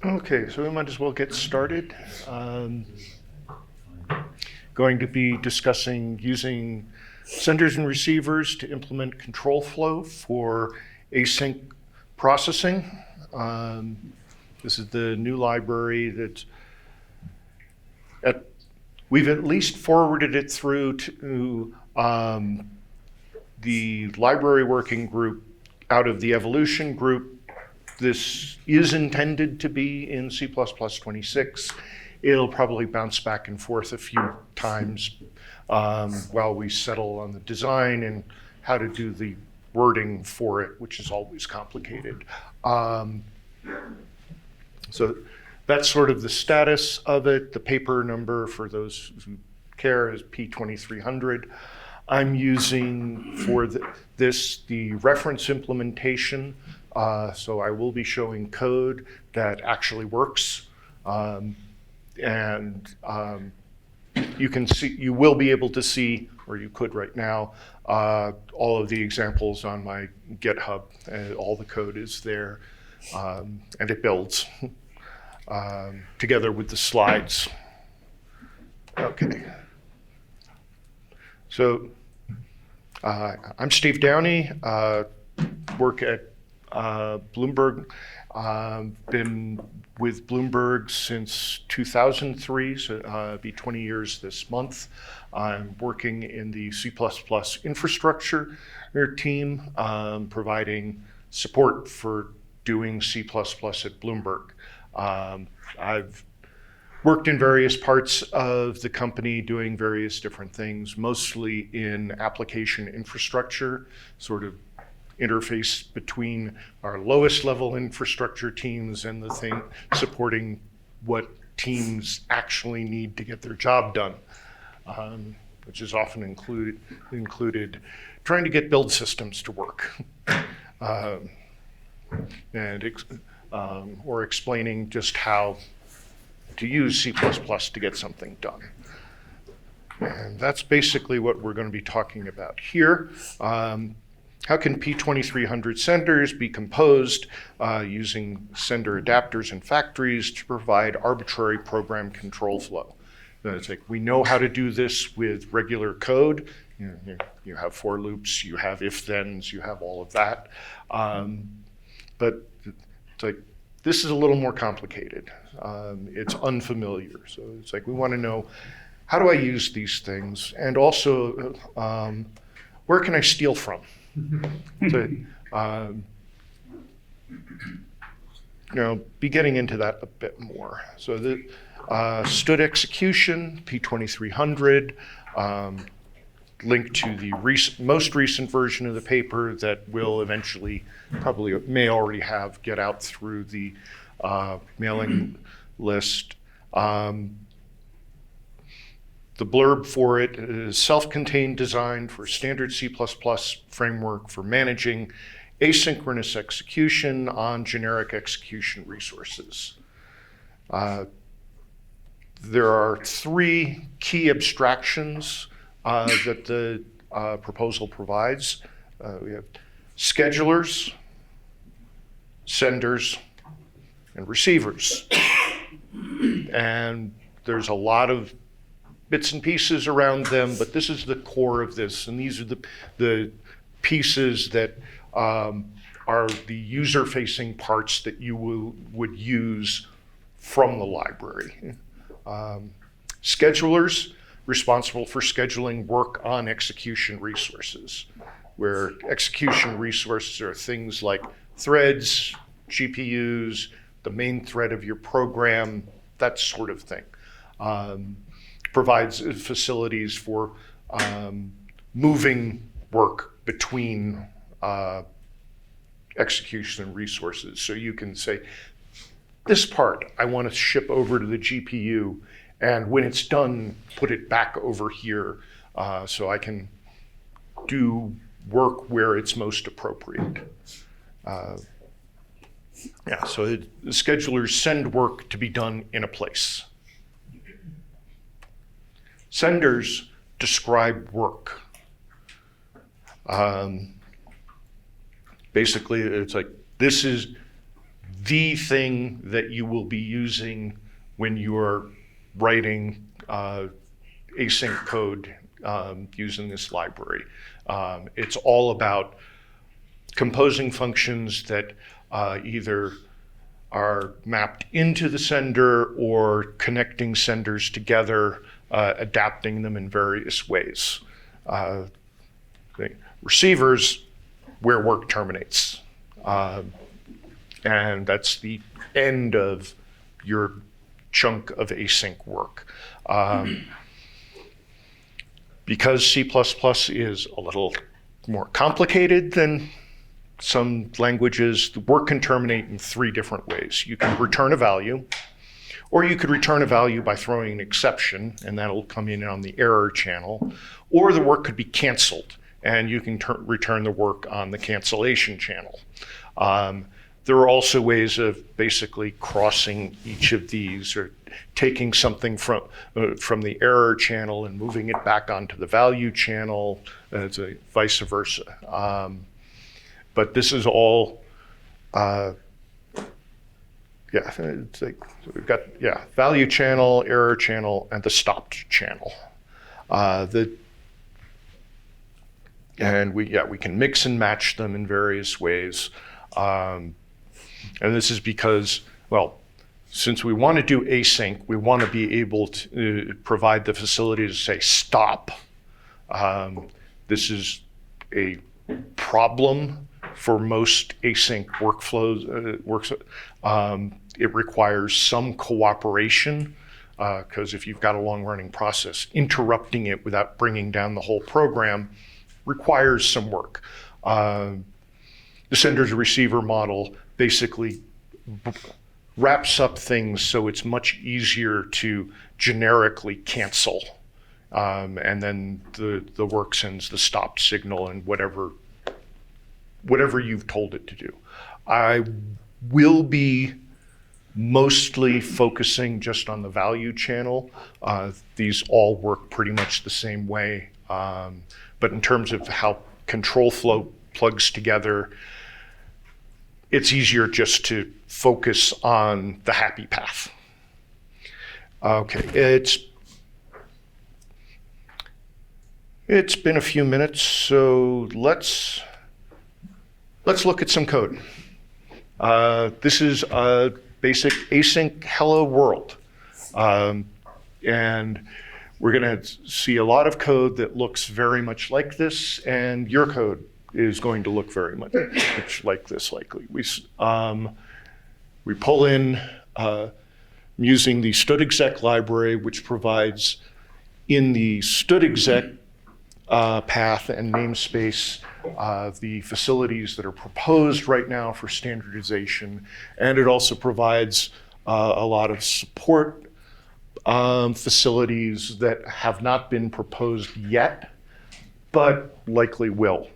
Okay, so we might as well get started. Going to be discussing using senders and receivers to implement control flow for async processing. This is the new library that we've at least forwarded it through to the library working group out of the evolution group. This is intended to be in C++26. It'll probably bounce back and forth a few times while we settle on the design and how to do the wording for it, which is always complicated. So that's sort of the status of it. The paper number, for those who care, is P2300. I'm using for this the reference implementation. So I will be showing code that actually works. You will be able to see, or you could right now, all of the examples on my GitHub. All the code is there, and it builds together with the slides. Okay. So I'm Steve Downey, work at Bloomberg. Been with Bloomberg since 2003, so it'll be 20 years this month. I'm working in the C++ infrastructure team, providing support for doing C++ at Bloomberg. I've worked in various parts of the company doing various different things, mostly in application infrastructure, sort of interface between our lowest level infrastructure teams and the thing supporting what teams actually need to get their job done, which is often included trying to get build systems to work, or explaining just how to use C++ to get something done. And that's basically what we're going to be talking about here. How can P2300 senders be composed using sender adapters and factories to provide arbitrary program control flow? It's like, we know how to do this with regular code. You have for loops, you have if-thens, you have all of that. But it's like, this is a little more complicated. It's unfamiliar. So it's like, we want to know, how do I use these things? And also, where can I steal from? So, be getting into that a bit more. So the stood execution, P2300, link to the most recent version of the paper that will eventually, probably may already have, get out through the mailing list. The blurb for it is self-contained design for standard C++ framework for managing asynchronous execution on generic execution resources. There are three key abstractions that the proposal provides. We have schedulers, senders, and receivers. And there's a lot of bits and pieces around them, but this is the core of this, and these are the pieces that are the user-facing parts that you would use from the library. Schedulers, responsible for scheduling work on execution resources, where execution resources are things like threads, GPUs, the main thread of your program, that sort of thing. Provides facilities for moving work between execution resources. So you can say, this part I want to ship over to the GPU, and when it's done, put it back over here so I can do work where it's most appropriate. So the schedulers send work to be done in a place. Senders describe work. Basically, it's like, this is the thing that you will be using when you're writing async code using this library. It's all about composing functions that either are mapped into the sender or connecting senders together, adapting them in various ways. The receivers, where work terminates. And that's the end of your chunk of async work. Because C++ is a little more complicated than some languages, the work can terminate in 3 different ways. You can return a value, or you could return a value by throwing an exception, and that'll come in on the error channel, or the work could be canceled, and you can return the work on the cancellation channel. There are also ways of basically crossing each of these, or taking something from the error channel and moving it back onto the value channel, vice versa. But this is all, it's like we've got value channel, error channel, and the stopped channel. And we can mix and match them in various ways. And this is because, well, since we want to do async, we want to be able to provide the facility to say stop. This is a problem for most async workflows. It requires some cooperation, because if you've got a long-running process, interrupting it without bringing down the whole program requires some work. The sender-to-receiver model basically wraps up things so it's much easier to generically cancel. And then the work sends the stop signal and whatever you've told it to do. I will be mostly focusing just on the value channel. These all work pretty much the same way. But in terms of how control flow plugs together, it's easier just to focus on the happy path. Okay, it's been a few minutes, so let's look at some code. This is a basic async hello world. And we're going to see a lot of code that looks very much like this, and your code is going to look very much like this, likely. We pull in using the stdexec library, which provides in the stdexec path and namespace the facilities that are proposed right now for standardization, and it also provides a lot of support facilities that have not been proposed yet, but likely will.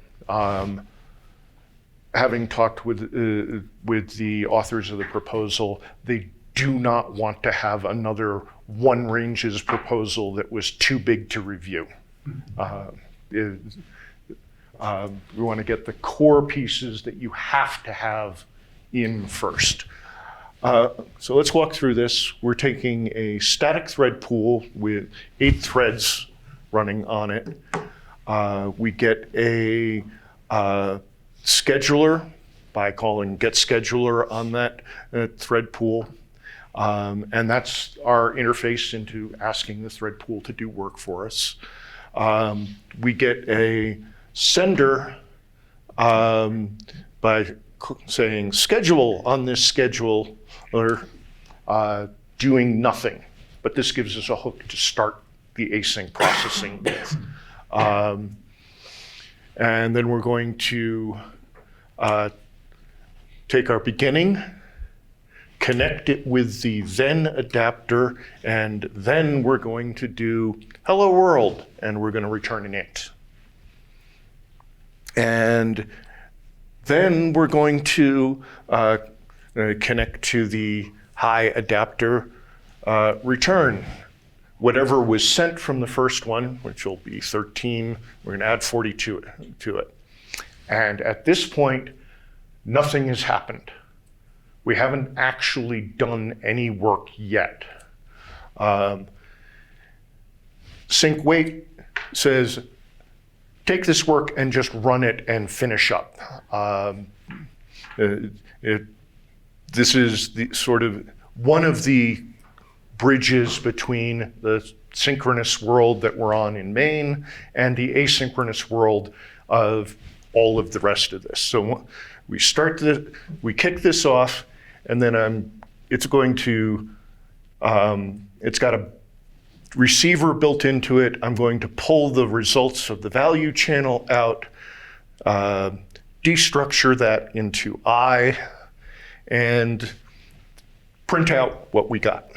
Having talked with the authors of the proposal, they do not want to have another one ranges proposal that was too big to review. We want to get the core pieces that you have to have in first. So let's walk through this. We're taking a static thread pool with 8 threads running on it. We get a scheduler by calling getScheduler on that thread pool. And that's our interface into asking the thread pool to do work for us. We get a sender by saying schedule on this schedule, or doing nothing. But this gives us a hook to start the async processing with. And then we're going to take our beginning, connect it with the then adapter, and then we're going to do hello world, and we're going to return an int. And then we're going to connect to the hi adapter, return whatever was sent from the first one, which will be 13. We're going to add 42 to it. And at this point, nothing has happened. We haven't actually done any work yet. Sync wait says, take this work and just run it and finish up. This is the sort of one of the bridges between the synchronous world that we're on in main and the asynchronous world of all of the rest of this. So we start we kick this off, and then it's going to, it's got a receiver built into it. I'm going to pull the results of the value channel out, destructure that into I, and print out what we got.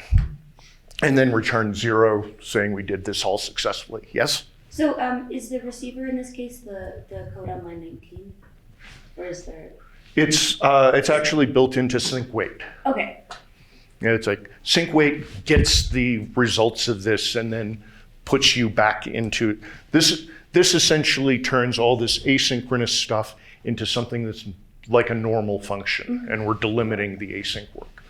And then return 0, saying we did this all successfully. Yes? So is the receiver in this case the code on line 19? Or is there? It's actually built into sync wait. Okay. Yeah, it's like sync wait gets the results of this and then puts you back into this. This essentially turns all this asynchronous stuff into something that's like a normal function, and we're delimiting the async work.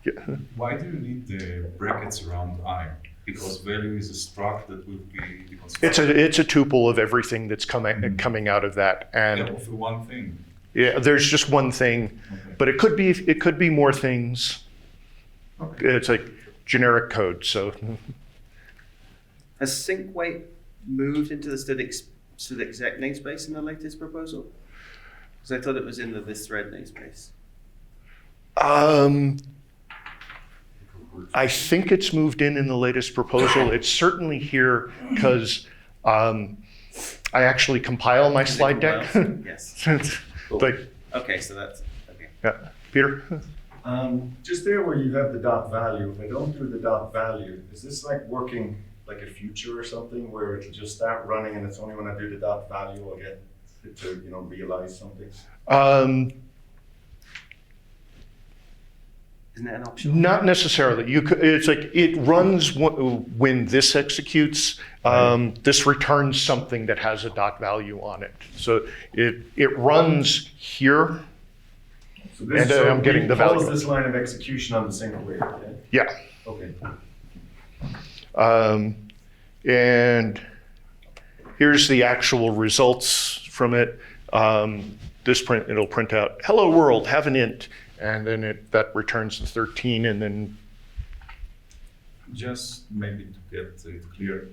Yeah. Why do you need the brackets around I? Because value is a struct that will be deconstructed. It's a tuple of everything that's coming out of that, and yeah, of one thing. Yeah, there's just one thing, Okay. but it could be more things. Okay. It's like generic code. So Has sync wait moved into the std exec namespace in the latest proposal? Because I thought it was in the this thread namespace. I think it's moved in the latest proposal. It's certainly here because I actually compile my slide deck. Yes. Like, Okay, so that's okay. yeah, Peter. Just there where you have the dot value, if I don't do the dot value, is this like working like a future or something where it'll just start running and it's only when I do the dot value I'll get it to, realize something? Isn't that an option? Not necessarily. It's like it runs when this executes. This returns something that has a dot value on it. So it runs here. So this And I'm getting the value. This line of execution on the sync wait, yeah? Yeah. Okay. And here's the actual results from it. It'll print out, hello world, have an int. And then that returns the 13, and then. Just maybe to get it clear,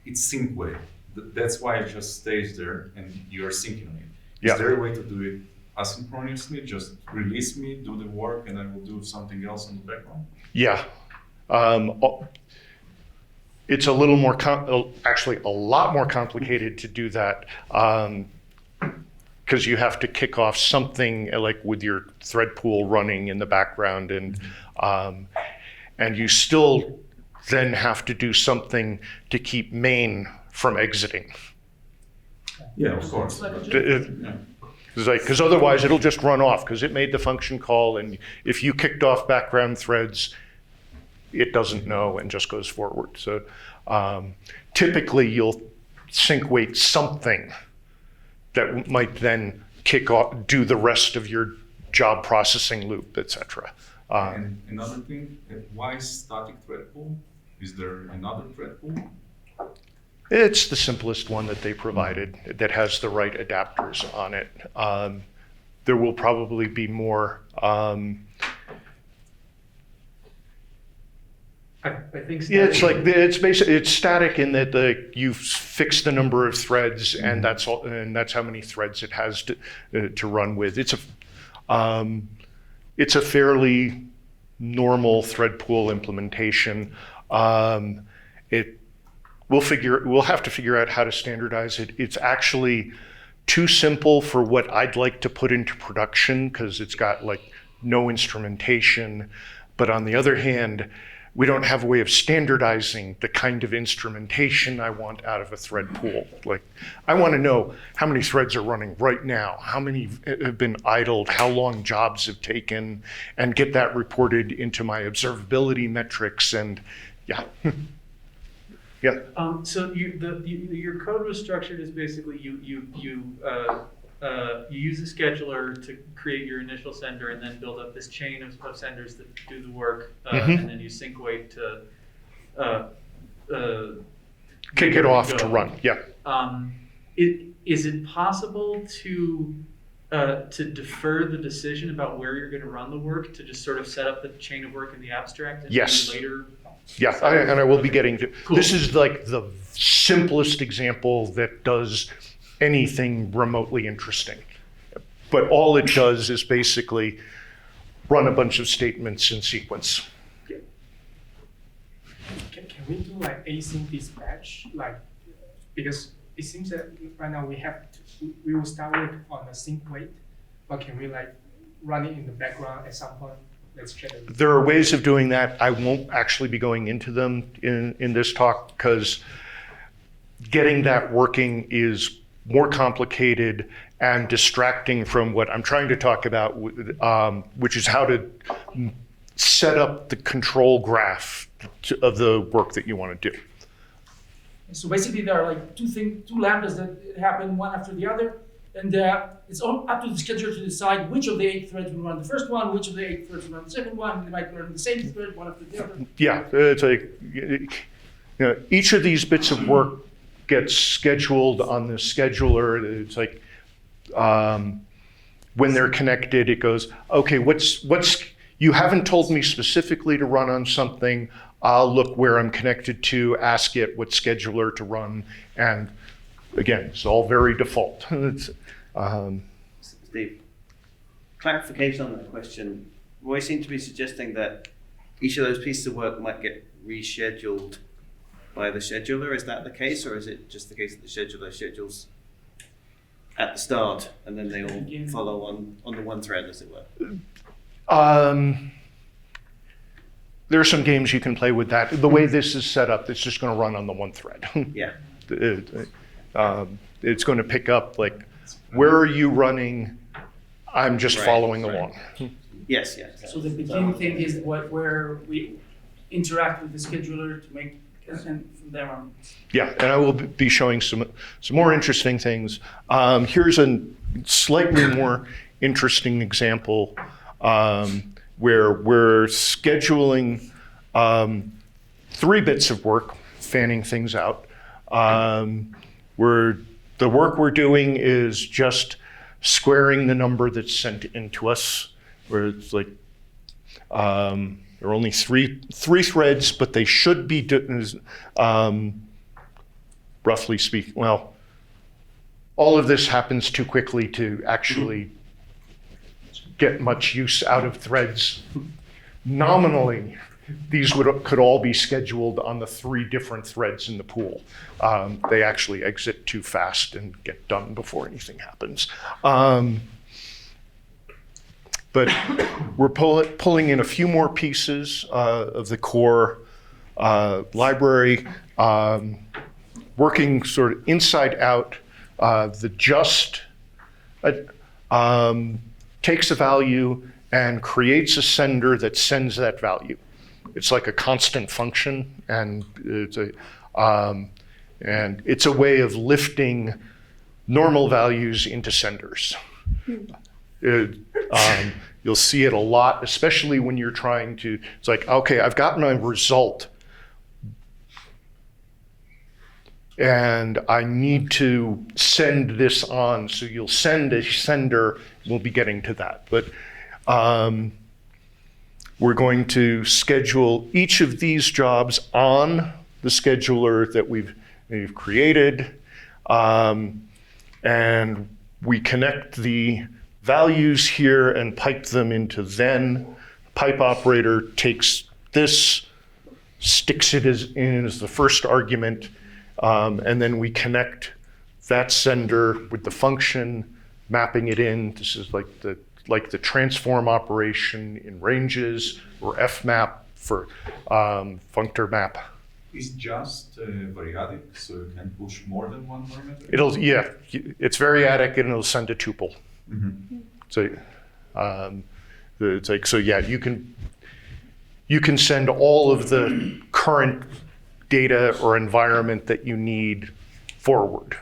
it's sync wait. That's why it just stays there and you're syncing it. Yeah. Is there a way to do it asynchronously? Just release me, do the work, and I will do something else in the background? Yeah. It's a little more, actually a lot more complicated to do that. Because you have to kick off something like with your thread pool running in the background, and you still then have to do something to keep main from exiting. Yeah, of course. Because otherwise it'll just run off because it made the function call, and if you kicked off background threads, it doesn't know and just goes forward. So typically you'll sync wait something that might then kick off, do the rest of your job processing loop, etc. And another thing, why static thread pool? Is there another thread pool? It's the simplest one that they provided that has the right adapters on it. There will probably be more. I think Yeah, it's like it's basically it's static in that you fix the number of threads, and that's all, and that's how many threads it has to run with. It's a fairly normal thread pool implementation. We'll have to figure out how to standardize it. It's actually too simple for what I'd like to put into production because it's got like no instrumentation. But on the other hand, we don't have a way of standardizing the kind of instrumentation I want out of a thread pool. Like, I want to know how many threads are running right now, how many have been idled, how long jobs have taken, and get that reported into my observability metrics. And yeah, yeah. So your code was structured as basically you you use the scheduler to create your initial sender and then build up this chain of senders that do the work, and then you sync wait to Kick it off to run, yeah. Is it possible to defer the decision about where you're going to run the work to just sort of set up the chain of work in the abstract and Yes. then later? Yeah, and I will be getting to, Cool. this is like the simplest example that does anything remotely interesting. But all it does is basically run a bunch of statements in sequence. Can we do like async dispatch? Like, because it seems that right now we will start work on a sync wait, but can we like run it in the background at some point? Let's check it. There are ways of doing that. I won't actually be going into them in this talk because getting that working is more complicated and distracting from what I'm trying to talk about, which is how to set up the control graph of the work that you want to do. So basically, there are like two lambdas that happen one after the other, and it's all up to the scheduler to decide which of the 8 threads will run the first one, which of the 8 threads will run the second one, and they might run the same thread one after the other. Yeah, it's like, you know, each of these bits of work gets scheduled on the scheduler. It's like when they're connected, it goes, okay, you haven't told me specifically to run on something. I'll look where I'm connected to, ask it what scheduler to run, and again, it's all very default. Steve, clarification on that question. Roy seemed to be suggesting that each of those pieces of work might get rescheduled by the scheduler. Is that the case, or is it just the case that the scheduler schedules at the start and then they all follow on the one thread, as it were? There are some games you can play with that. The way this is set up, it's just going to run on the one thread. Yeah. It's going to pick up, like, where are you running? I'm just following along. Yes, yes. So the beginning thing is where we interact with the scheduler to make, and from there on. Yeah, and I will be showing some more interesting things. Here's a slightly more interesting example where we're scheduling 3 bits of work, fanning things out. The work we're doing is just squaring the number that's sent into us, where it's like there are only three threads, but they should be, roughly speaking, well, all of this happens too quickly to actually get much use out of threads. Nominally, these could all be scheduled on the 3 different threads in the pool. They actually exit too fast and get done before anything happens. But we're pulling in a few more pieces of the core library, working sort of inside out. The just takes a value and creates a sender that sends that value. It's like a constant function, and it's a way of lifting normal values into senders. You'll see it a lot, especially when you're trying to, it's like, okay, I've got my result, and I need to send this on, so you'll send a sender, we'll be getting to that. But we're going to schedule each of these jobs on the scheduler that we've created, and we connect the values here and pipe them into then. Pipe operator takes this, sticks it in as the first argument, and then we connect that sender with the function, mapping it in. This is like the transform operation in ranges, or fmap for functor map. It's just variadic, so you can push more than one parameter? It's variadic and it'll send a tuple. Mm-hmm. So it's like, so yeah, you can send all of the current data or environment that you need forward.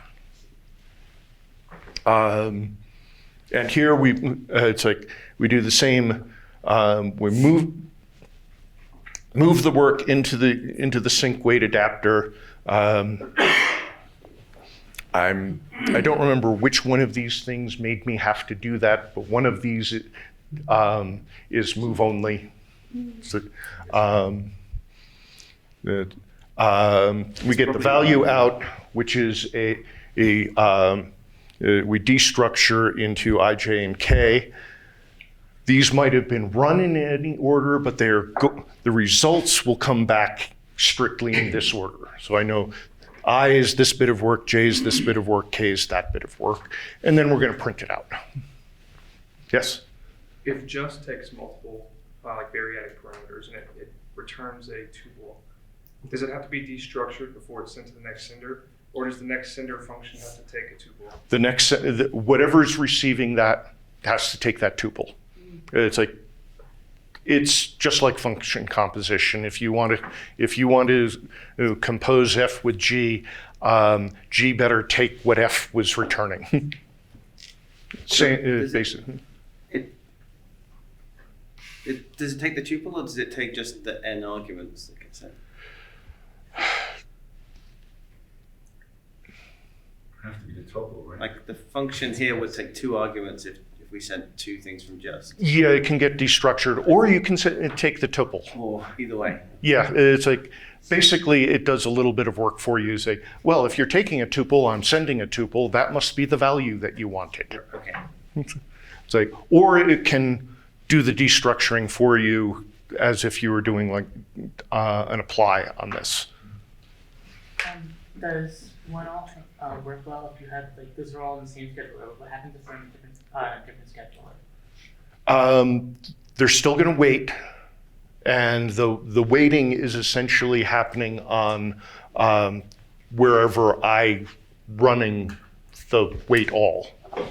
And here it's like we do the same. We move the work into the sync weight adapter. I don't remember which one of these things made me have to do that, but one of these is move only. So, we get the value out, which is we destructure into ij and k. These might have been run in any order, but the results will come back strictly in this order. So I know I is this bit of work, J is this bit of work, K is that bit of work, and then we're going to print it out. Yes? If just takes multiple like variadic parameters and it returns a tuple, does it have to be destructured before it's sent to the next sender, or does the next sender function have to take a tuple? The next, whatever's receiving that has to take that tuple. It's just like function composition. If you want to compose F with G, G better take what F was returning. Basically. Does it take the tuple, or does it take just the n arguments that get sent? Have to be the tuple, right? Like the function here would take 2 arguments if we sent 2 things from just. Yeah, it can get destructured, or you can take the tuple. Or either way. Yeah, it's like, basically it does a little bit of work for you. Say, well, if you're taking a tuple, I'm sending a tuple, that must be the value that you wanted. Okay. It's like, or it can do the destructuring for you as if you were doing like an apply on this. Does one all work well if you have, like, those are all in the same scheduler? What happens if they're in a different scheduler? They're still going to wait, and the waiting is essentially happening on wherever I running the wait all.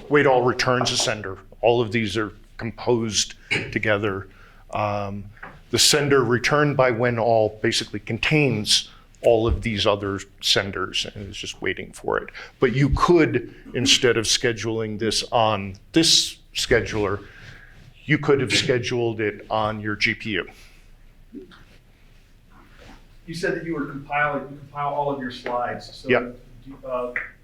Wait all returns a sender. All of these are composed together. The sender returned by when all basically contains all of these other senders and is just waiting for it. But you could, instead of scheduling this on this scheduler, you could have scheduled it on your GPU. You said that you compile all of your slides. So Yep.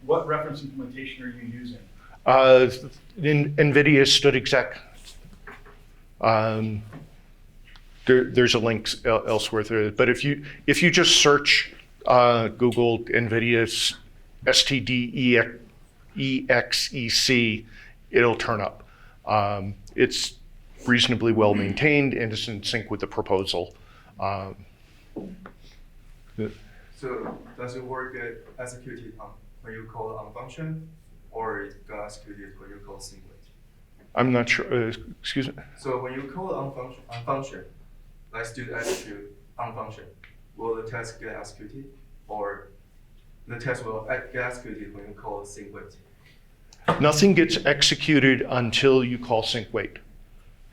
What reference implementation are you using? NVIDIA std exec. There's a link elsewhere there, but if you just search Google NVIDIA std.exec, it'll turn up. It's reasonably well maintained and is in sync with the proposal. So does it work executed when you call on function, or it got executed when you call sync weight? I'm not sure. Excuse me. So when you call on function, let's do execute on function. Will the test get executed, or the test will get executed when you call sync weight? Nothing gets executed until you call sync wait.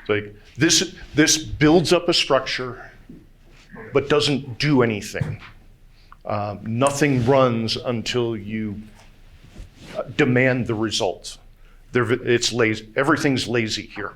Like this builds up a structure, but doesn't do anything. Nothing runs until you demand the results. It's lazy. Everything's lazy here.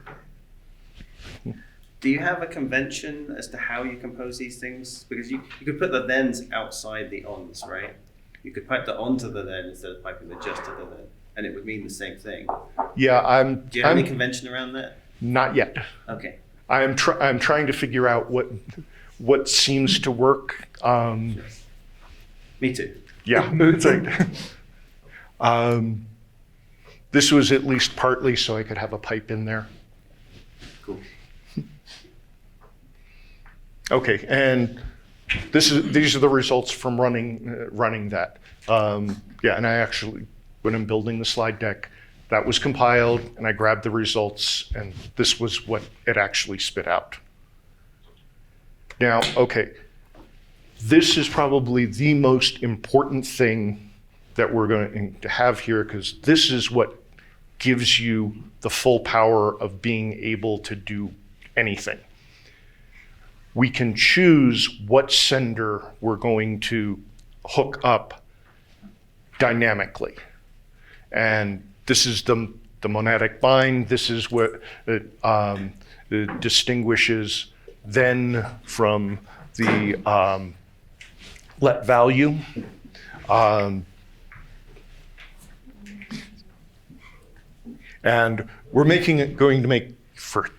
Do you have a convention as to how you compose these things? Because you could put the thens outside the ons, right? You could pipe the on to the then instead of piping the just to the then, and it would mean the same thing. Yeah, Do you have any convention around that? Not yet. Okay. I'm trying to figure out what seems to work. Me too. Yeah, it's like this was at least partly so I could have a pipe in there. Cool. Okay, and these are the results from running that. Yeah, and I actually, when I'm building the slide deck, that was compiled, and I grabbed the results, and this was what it actually spit out. Now, okay, this is probably the most important thing that we're going to have here, because this is what gives you the full power of being able to do anything. We can choose what sender we're going to hook up dynamically. And this is the the monadic bind. This is what it distinguishes then from the let value. And we're going to make, for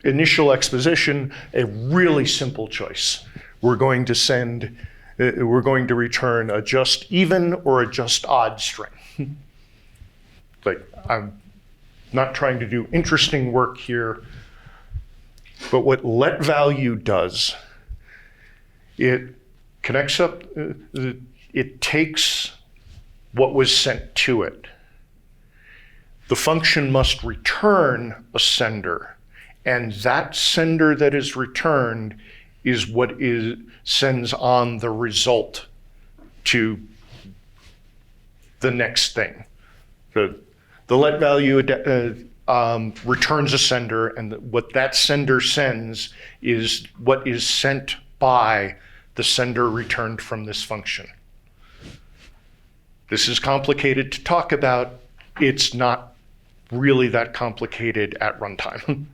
initial exposition, a really simple choice. We're going to return a just even or a just odd string. Like, I'm not trying to do interesting work here, but what let value does, it connects up, it takes what was sent to it. The function must return a sender, and that sender that is returned is what sends on the result to the next thing. The let value returns a sender, and what that sender sends is what is sent by the sender returned from this function. This is complicated to talk about. It's not really that complicated at runtime.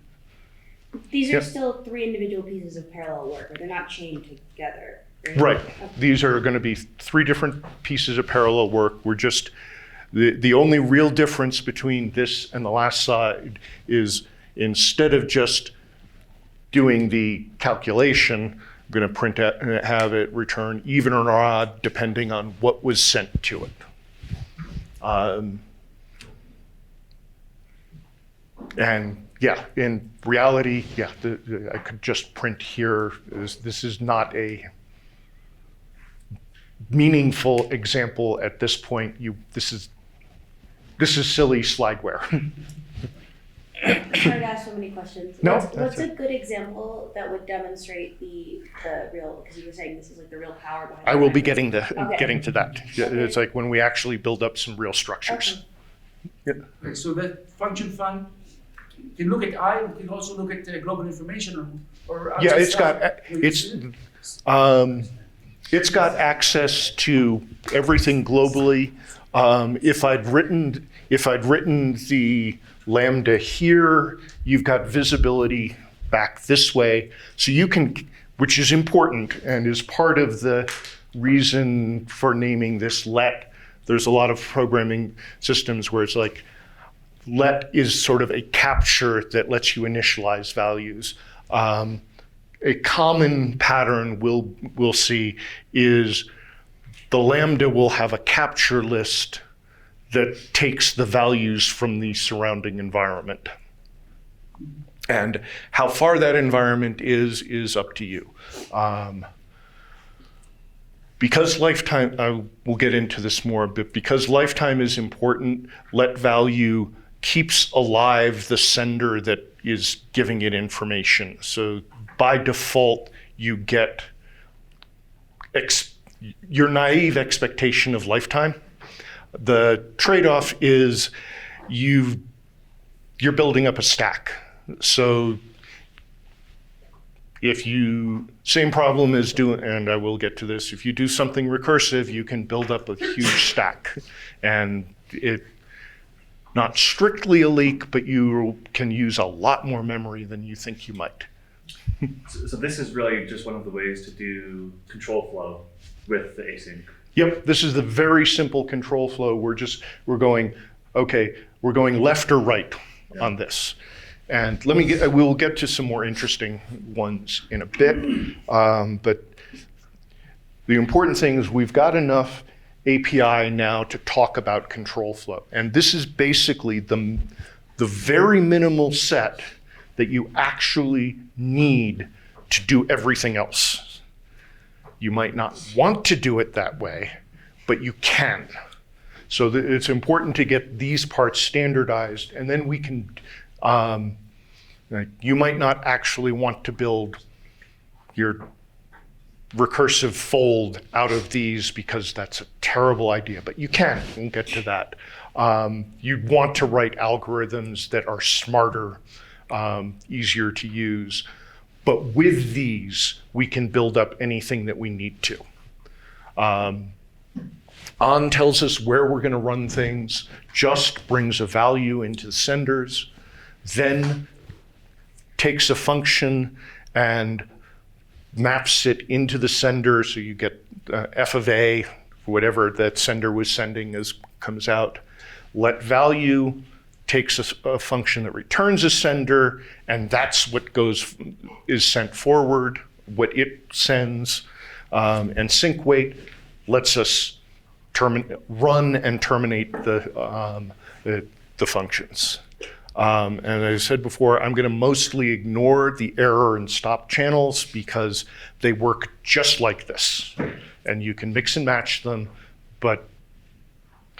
These are Yep. still 3 individual pieces of parallel work, but they're not chained together. Right. Okay. These are going to be 3 different pieces of parallel work. We're just, the only real difference between this and the last slide is instead of just doing the calculation, I'm going to print out, have it return even or odd depending on what was sent to it. And yeah, in reality, yeah, I could just print here. This is not a meaningful example at this point. This is silly slideware. I'm sorry to ask so many questions. No, What's that's a good example that would demonstrate the real, because you were saying this is like the real power behind I will be it. getting to that. Yeah, Okay. it's like when we actually build up some real structures. Okay. Okay, so that function fun, you can look at I, you can also look at global information or Yeah, outside it's got stuff. it's got access to everything globally. If I'd written the lambda here, you've got visibility back this way, so you can, which is important and is part of the reason for naming this let. There's a lot of programming systems where it's like let is sort of a capture that lets you initialize values. A common pattern we'll see is the lambda will have a capture list that takes the values from the surrounding environment. And how far that environment is up to you. Because lifetime, we'll get into this more, but because lifetime is important, let value keeps alive the sender that is giving it information. So by default, you get your naive expectation of lifetime. The trade-off is you're building up a stack. So if same problem as doing, and I will get to this, if you do something recursive, you can build up a huge stack. And not strictly a leak, but you can use a lot more memory than you think you might. So this is really just one of the ways to do control flow with the async. Yep, this is the very simple control flow. We're going left or right on this. And we'll get to some more interesting ones in a bit. But the important thing is we've got enough API now to talk about control flow. And this is basically the very minimal set that you actually need to do everything else. You might not want to do it that way, but you can. So it's important to get these parts standardized, and then we can, you might not actually want to build your recursive fold out of these because that's a terrible idea, but you can. We'll get to that. You'd want to write algorithms that are smarter, easier to use. But with these, we can build up anything that we need to. On tells us where we're going to run things. Just brings a value into the senders. Then takes a function and maps it into the sender, so you get f of a, whatever that sender was sending comes out. Let value takes a function that returns a sender, and that's what is sent forward, what it sends. And sync wait lets us run and terminate the functions. And as I said before, I'm going to mostly ignore the error and stop channels because they work just like this. And you can mix and match them, but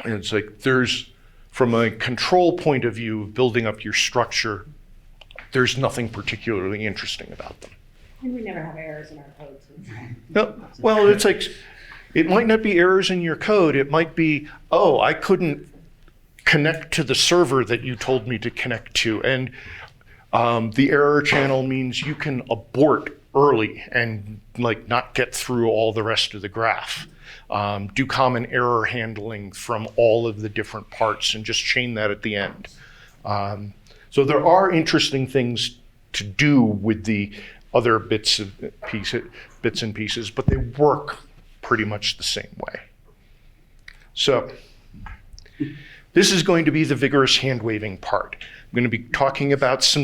it's like from a control point of view of building up your structure, there's nothing particularly interesting about them. And we never have errors in our code. So. No, well, it's like, it might not be errors in your code. It might be, oh, I couldn't connect to the server that you told me to connect to. And the error channel means you can abort early and like not get through all the rest of the graph. Do common error handling from all of the different parts and just chain that at the end. So there are interesting things to do with the other bits and pieces, but they work pretty much the same way. So this is going to be the vigorous hand-waving part. I'm going to be talking about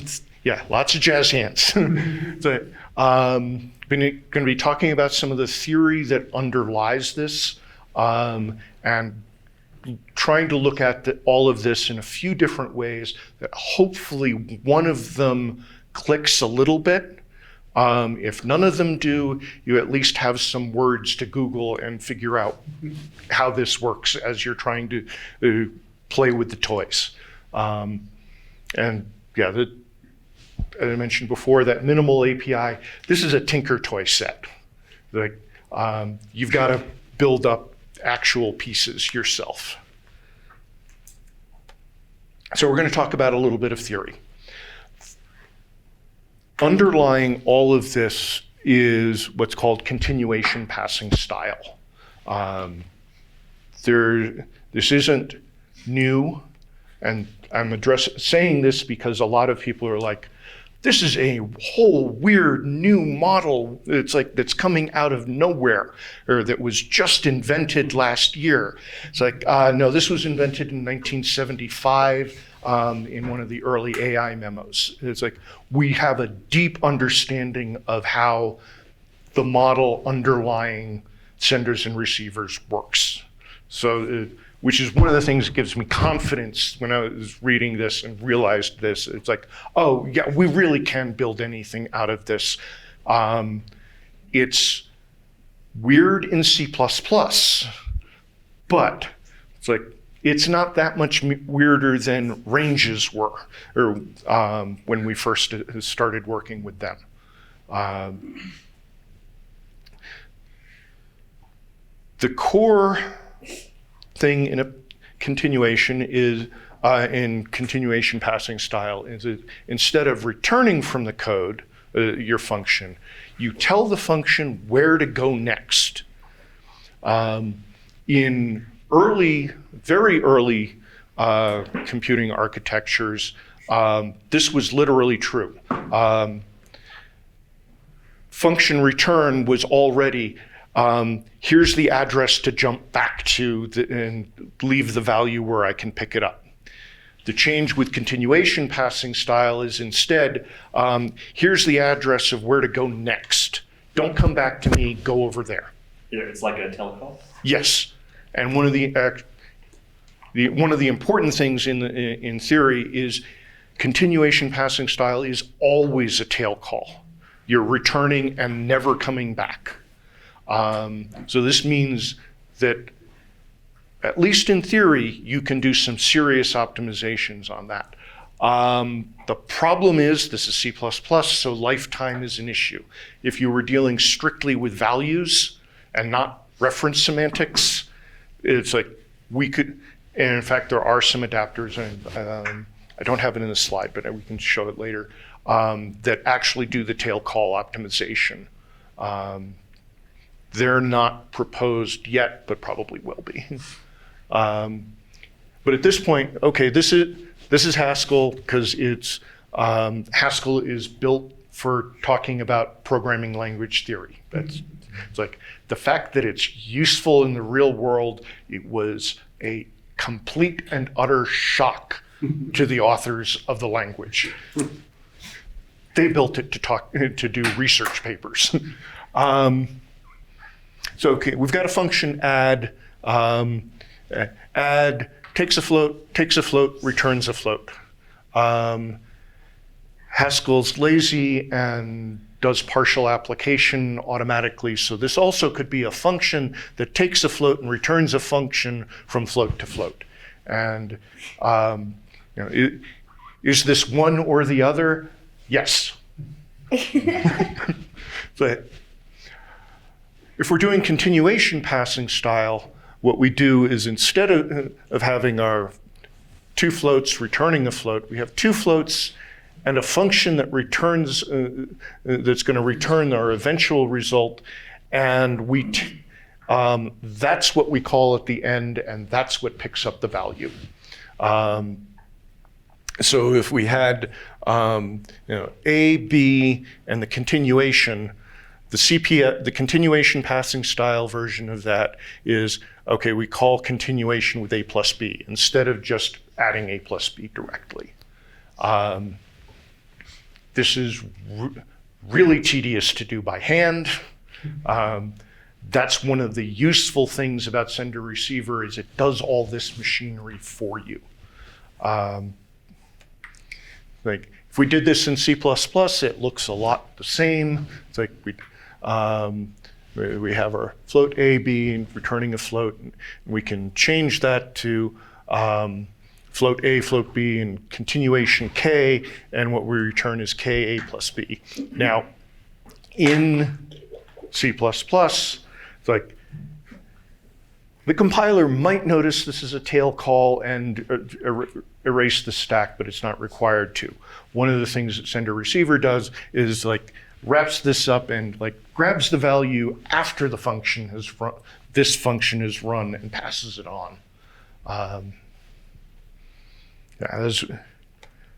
lots of jazz hands. So, I'm going to be talking about some of the theory that underlies this, and trying to look at all of this in a few different ways that hopefully one of them clicks a little bit. If none of them do, you at least have some words to Google and figure out how this works as you're trying to play with the toys. And yeah, as I mentioned before, that minimal API, this is a Tinker toy set. Like, you've got to build up actual pieces yourself. So we're going to talk about a little bit of theory. Underlying all of this is what's called continuation passing style. This isn't new, and I'm saying this because a lot of people are like, this is a whole weird new model. It's like that's coming out of nowhere, or that was just invented last year. It's like, no, this was invented in 1975 in one of the early AI memos. It's like, we have a deep understanding of how the model underlying senders and receivers works. So, which is one of the things that gives me confidence when I was reading this and realized this. It's like, oh yeah, we really can build anything out of this. It's weird in C++, but it's like, it's not that much weirder than ranges were, or when we first started working with them. The core thing in a continuation is, in continuation passing style, is that instead of returning from the code, your function, you tell the function where to go next. In very early computing architectures, this was literally true. Function return was already, here's the address to jump back to and leave the value where I can pick it up. The change with continuation passing style is instead, here's the address of where to go next. Don't come back to me, go over there. It's like a tail call? Yes. And one of the important things in theory is continuation passing style is always a tail call. You're returning and never coming back. So this means that, at least in theory, you can do some serious optimizations on that. The problem is, this is C++, so lifetime is an issue. If you were dealing strictly with values and not reference semantics, it's like we could, and in fact, there are some adapters, and I don't have it in the slide, but we can show it later, that actually do the tail call optimization. They're not proposed yet, but probably will be. But at this point, okay, this is Haskell because it's Haskell is built for talking about programming language theory. It's like the fact that it's useful in the real world. It was a complete and utter shock to the authors of the language. They built it to do research papers. So okay, we've got a function add. Add takes a float, returns a float. Haskell's lazy and does partial application automatically. So this also could be a function that takes a float and returns a function from float to float. And is this one or the other? Yes. But if we're doing continuation passing style, what we do is instead of having our two floats returning a float, we have two floats and a function that returns, that's going to return our eventual result, and that's what we call at the end, and that's what picks up the value. So if we had A, B, and the continuation, the continuation passing style version of that is, okay, we call continuation with A plus B instead of just adding A plus B directly. This is really tedious to do by hand. That's one of the useful things about sender receiver is it does all this machinery for you. Like if we did this in C++, it looks a lot the same. It's like we have our float A, B, and returning a float. And we can change that to float A, float B, and continuation K, and what we return is K, A plus B. Now, in C++, it's like the compiler might notice this is a tail call and erase the stack, but it's not required to. One of the things that sender receiver does is like wraps this up and like grabs the value after the function has run, this function is run and passes it on.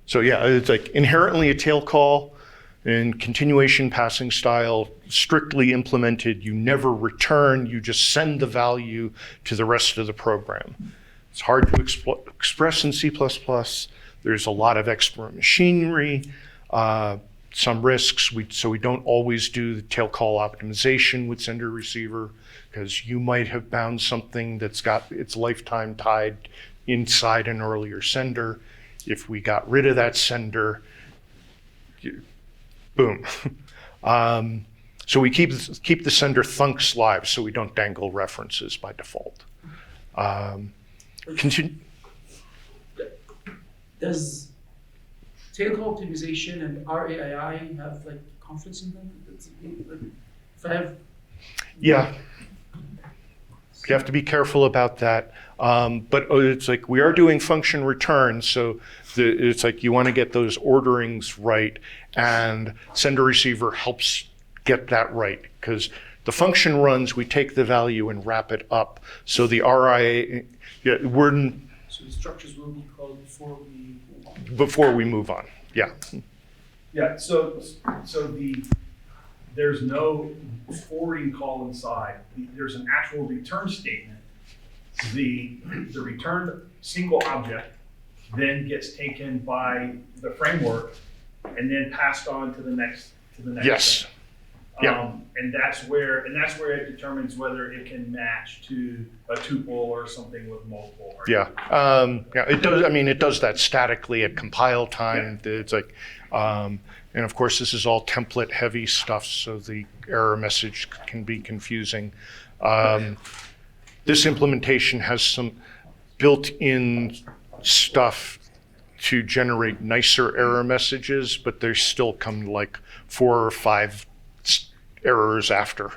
So yeah, it's like inherently a tail call and continuation passing style, strictly implemented. You never return, you just send the value to the rest of the program. It's hard to express in C++. There's a lot of expert machinery, some risks. So we don't always do the tail call optimization with sender receiver because you might have bound something that's got its lifetime tied inside an earlier sender. If we got rid of that sender, boom. So we keep the sender thunks live so we don't dangle references by default. Does tail call optimization and RAII have like conflicts in them? If I have, yeah, you have to be careful about that. But it's like we are doing function return, so it's like you want to get those orderings right, and sender receiver helps get that right because the function runs, we take the value and wrap it up. So the RIA, yeah, so the structures will be called before we move on. Yeah. Yeah. So there's no forwarding call inside. There's an actual return statement. The returned single object then gets taken by the framework and then passed on to the next. Yes. Thing. Yeah. And that's where it determines whether it can match to a tuple or something with multiple. Yeah. Yeah. It does. I mean, it does that statically at compile time. Yeah. It's like, and of course, this is all template heavy stuff, so the error message can be confusing. This implementation has some built-in stuff to generate nicer error messages, but they still come like 4 or 5 errors after.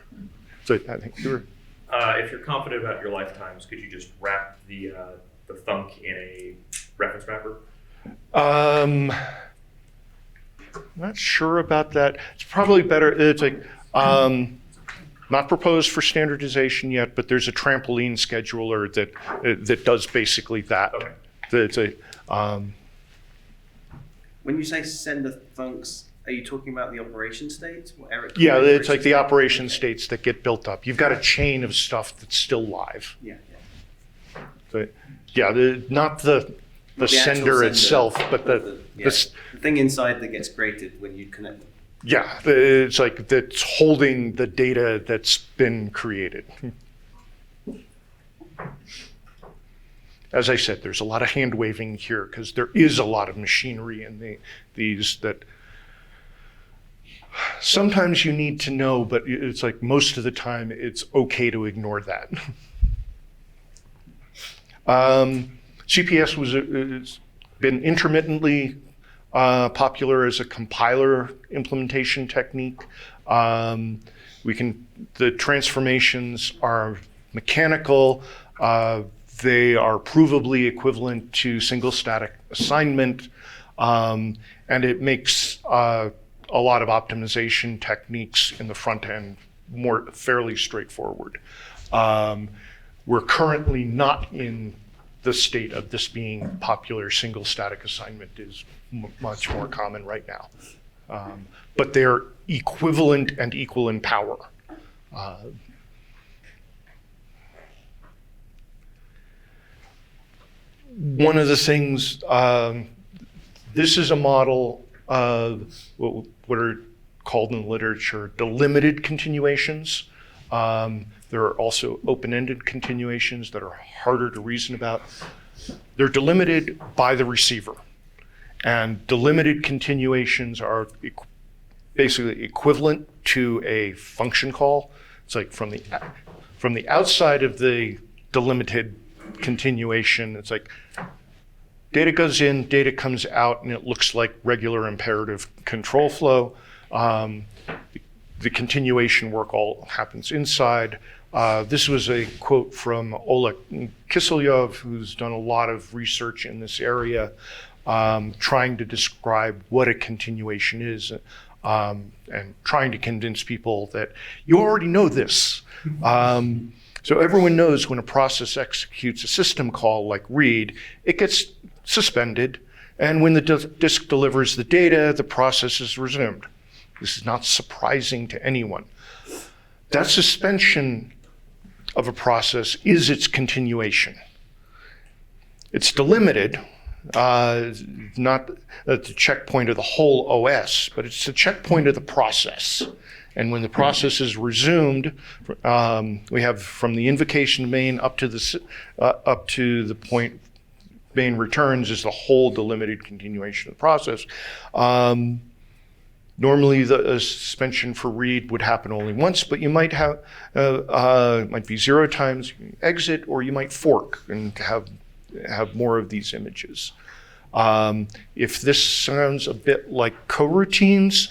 So I think you were. If you're confident about your lifetimes, could you just wrap the thunk in a reference wrapper? Not sure about that. It's probably better. It's like not proposed for standardization yet, but there's a trampoline scheduler that does basically that. Okay. It's a, When you say sender funcs, are you talking about the operation state? What Eric called yeah, the it's like the state? operation Okay. states that get built up. You've got a chain of stuff that's still live. Yeah, yeah. So, yeah, not the Not the actual sender itself, but yeah, the the thing inside that gets created when you connect them. yeah, it's like that's holding the data that's been created. As I said, there's a lot of hand waving here because there is a lot of machinery in these that sometimes you need to know, but it's like most of the time it's okay to ignore that. CPS has been intermittently popular as a compiler implementation technique. The transformations are mechanical. They are provably equivalent to single static assignment, and it makes a lot of optimization techniques in the front end fairly straightforward. We're currently not in the state of this being popular. Single static assignment is much more common right now. But they're equivalent and equal in power. One of the things, this is a model of what are called in the literature delimited continuations. There are also open-ended continuations that are harder to reason about. They're delimited by the receiver. And delimited continuations are basically equivalent to a function call. It's like from the outside of the delimited continuation, it's like data goes in, data comes out, and it looks like regular imperative control flow. The continuation work all happens inside. This was a quote from Oleg Kiselyov, who's done a lot of research in this area, trying to describe what a continuation is, and trying to convince people that you already know this. So everyone knows when a process executes a system call like read, it gets suspended, and when the disk delivers the data, the process is resumed. This is not surprising to anyone. That suspension of a process is its continuation. It's delimited, not at the checkpoint of the whole OS, but it's the checkpoint of the process. And when the process is resumed, we have from the invocation main up to the point main returns is the whole delimited continuation of the process. Normally, the suspension for read would happen only once, but you might have might be 0 times exit, or you might fork and have more of these images. If this sounds a bit like coroutines,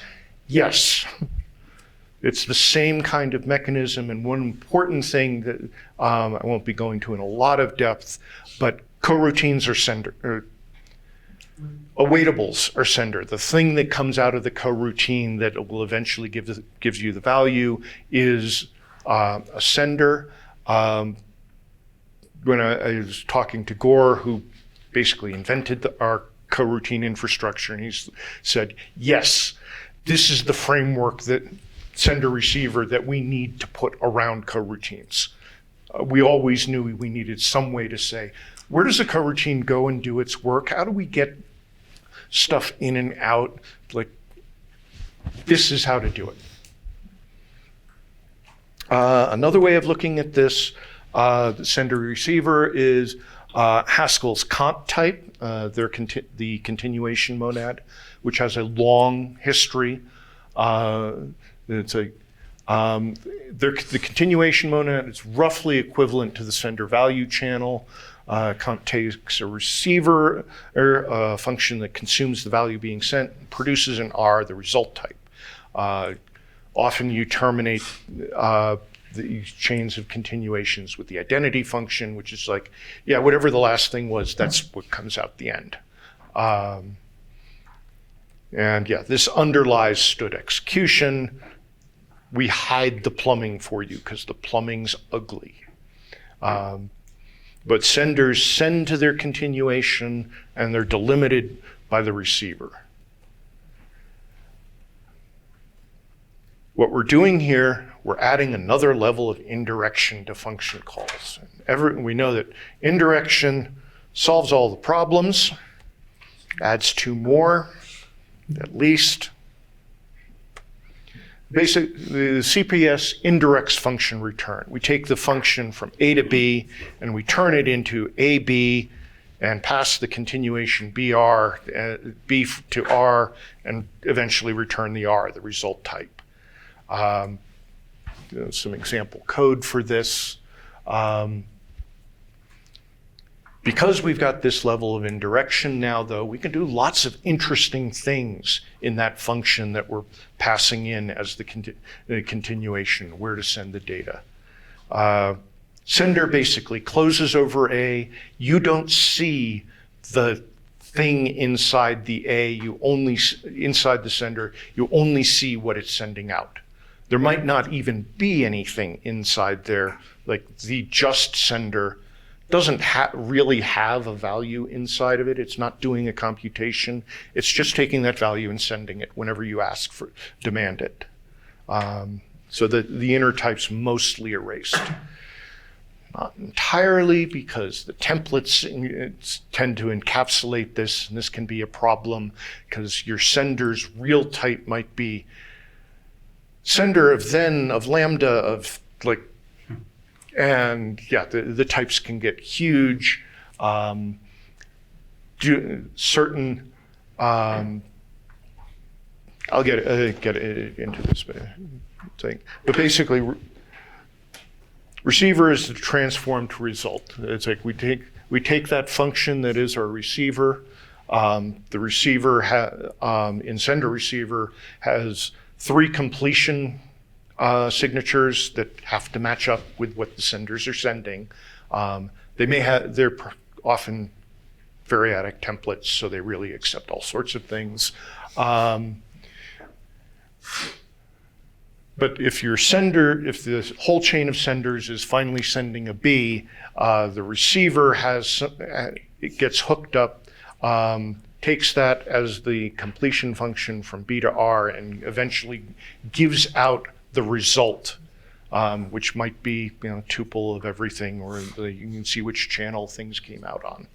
yes, it's the same kind of mechanism. And one important thing that I won't be going to in a lot of depth, but coroutines are awaitables are sender. The thing that comes out of the coroutine that will eventually gives you the value is a sender. When I was talking to Gore, who basically invented our coroutine infrastructure, and he said, yes, this is the framework that sender receiver that we need to put around coroutines. We always knew we needed some way to say, where does a coroutine go and do its work? How do we get stuff in and out? Like, this is how to do it. Another way of looking at this, the sender receiver, is Haskell's cont type, the continuation monad, which has a long history. The continuation monad is roughly equivalent to the sender value channel. Cont takes a receiver, or a function that consumes the value being sent, produces an R, the result type. Often you terminate these chains of continuations with the identity function, which is like, yeah, whatever the last thing was, that's what comes out the end. And yeah, this underlies stood execution. we hide the plumbing for you because the plumbing's ugly. But senders send to their continuation, and they're delimited by the receiver. What we're doing here, we're adding another level of indirection to function calls. We know that indirection solves all the problems, adds 2 more, at least. Basically, the CPS indirects function return. We take the function from A to B, and we turn it into AB, and pass the continuation BR, B to R, and eventually return the R, the result type. Some example code for this. Because we've got this level of indirection now, though, we can do lots of interesting things in that function that we're passing in as the continuation, where to send the data. Sender basically closes over A. You don't see the thing inside the A. Inside the sender, you only see what it's sending out. There might not even be anything inside there, like the just sender doesn't really have a value inside of it. It's not doing a computation. It's just taking that value and sending it whenever you demand it. So the inner type's mostly erased. Not entirely, because the templates tend to encapsulate this, and this can be a problem because your sender's real type might be sender of then, of lambda, of like, and yeah, the types can get huge. Certain, I'll get into this thing, but basically, receiver is the transform to result. It's like we take that function that is our receiver. The receiver in sender receiver has 3 completion signatures that have to match up with what the senders are sending. They're often variadic templates, so they really accept all sorts of things. But if the whole chain of senders is finally sending a B, the receiver it gets hooked up, takes that as the completion function from B to R, and eventually gives out the result, which might be tuple of everything, or you can see which channel things came out on.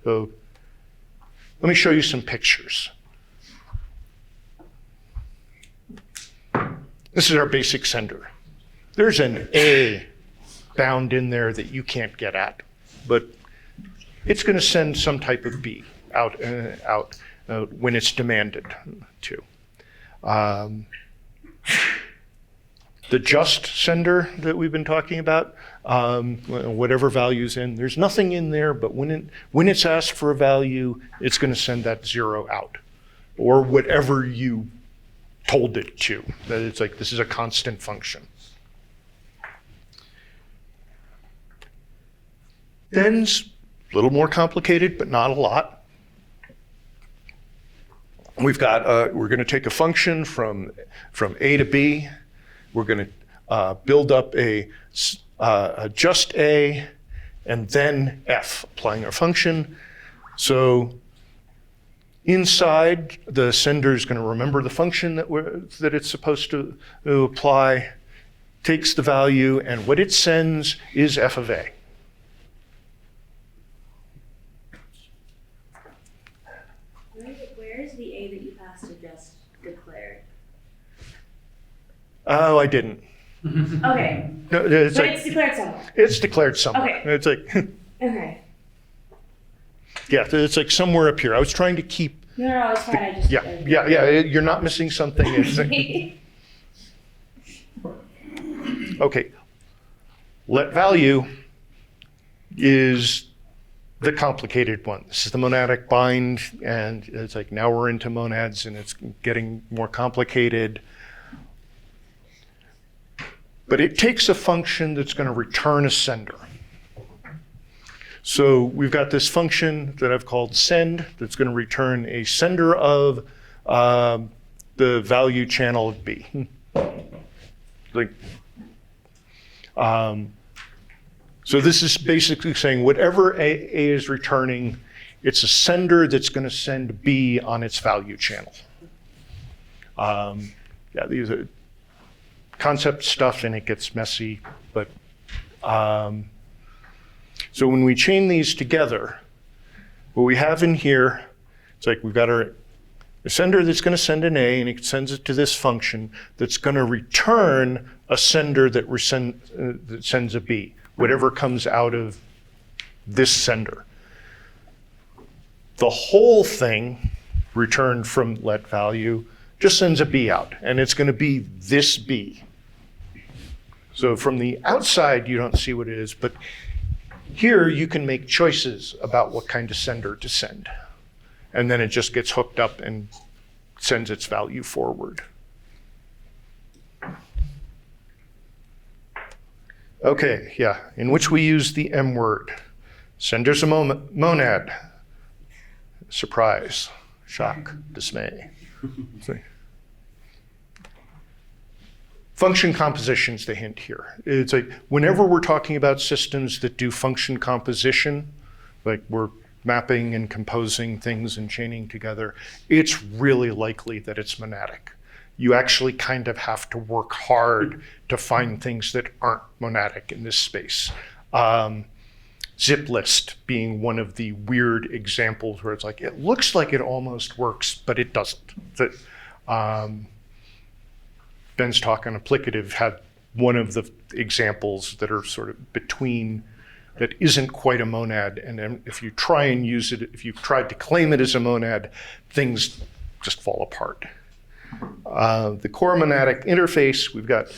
So let me show you some pictures. This is our basic sender. There's an A bound in there that you can't get at, but it's going to send some type of B out when it's demanded to. The just sender that we've been talking about, whatever value's in, there's nothing in there, but when it's asked for a value, it's going to send that 0 out, or whatever you told it to. That it's like, this is a constant function. Then's a little more complicated, but not a lot. We're going to take a function from A to B. We're going to build up a just A and then F, applying our function. So inside, the sender is going to remember the function that it's supposed to apply, takes the value, and what it sends is F of A. Where is the A that you passed to just declared? Oh, I didn't. Okay. No, But it's declared somewhere. It's declared somewhere. Okay. It's like, Okay. yeah, it's like somewhere up here. I was trying to keep. No, it's fine. I just. Yeah. You're not missing something. Okay. Let value is the complicated one. This is the monadic bind, and it's like now we're into monads, and it's getting more complicated. But it takes a function that's going to return a sender. So we've got this function that I've called send that's going to return a sender of the value channel of B. like, so this is basically saying whatever A is returning, it's a sender that's going to send B on its value channel. Yeah, these are concept stuff and it gets messy, but so when we chain these together, what we have in here, it's like we've got a sender that's going to send an A and it sends it to this function that's going to return a sender that sends a B, whatever comes out of this sender. The whole thing returned from let value just sends a B out, and it's going to be this B. So from the outside, you don't see what it is, but here you can make choices about what kind of sender to send. And then it just gets hooked up and sends its value forward. Okay, yeah, in which we use the M word. Sender's a monad. Surprise, shock, dismay. Function composition's the hint here. It's like whenever we're talking about systems that do function composition, like we're mapping and composing things and chaining together, it's really likely that it's monadic. You actually kind of have to work hard to find things that aren't monadic in this space. Zip list being one of the weird examples where it's like, it looks like it almost works, but it doesn't. Ben's talk on applicative had one of the examples that are sort of between, that isn't quite a monad, and then if you try and use it, if you've tried to claim it as a monad, things just fall apart. The core monadic interface, we've got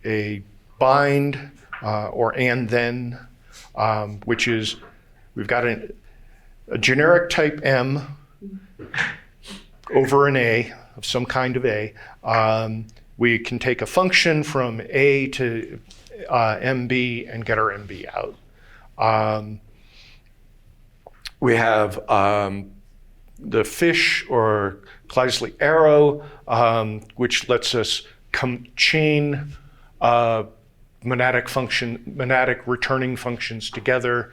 a bind or and then, which is, we've got a generic type M over an A of some kind of A. We can take a function from A to MB and get our MB out. We have the fish or Kleisli arrow, which lets us chain monadic returning functions together,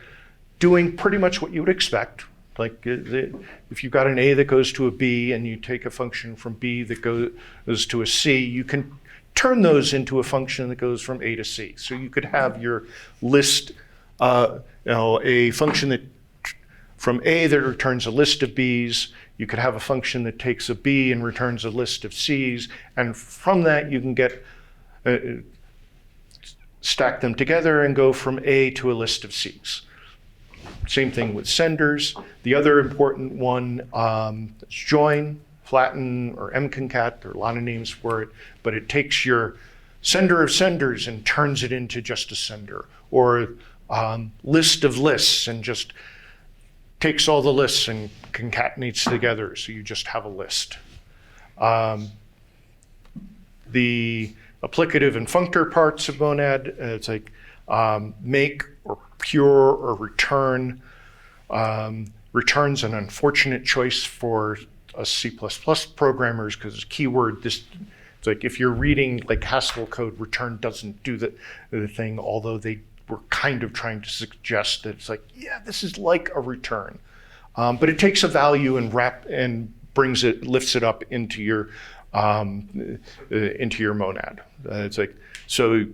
doing pretty much what you would expect. Like if you've got an A that goes to a B and you take a function from B that goes to a C, you can turn those into a function that goes from A to C. So you could have your list, a function that from A that returns a list of Bs. You could have a function that takes a B and returns a list of Cs. And from that, you can get stack them together and go from A to a list of Cs. Same thing with senders. The other important one is join, flatten, or mconcat. There are a lot of names for it, but it takes your sender of senders and turns it into just a sender, or list of lists and just takes all the lists and concatenates together, so you just have a list. The applicative and functor parts of monad, it's like make or pure or return. Return's an unfortunate choice for us C++ programmers because it's keyword. It's like if you're reading like Haskell code, return doesn't do the thing, although they were kind of trying to suggest that it's like, yeah, this is like a return. But it takes a value and brings it, lifts it up into your monad. It's like, so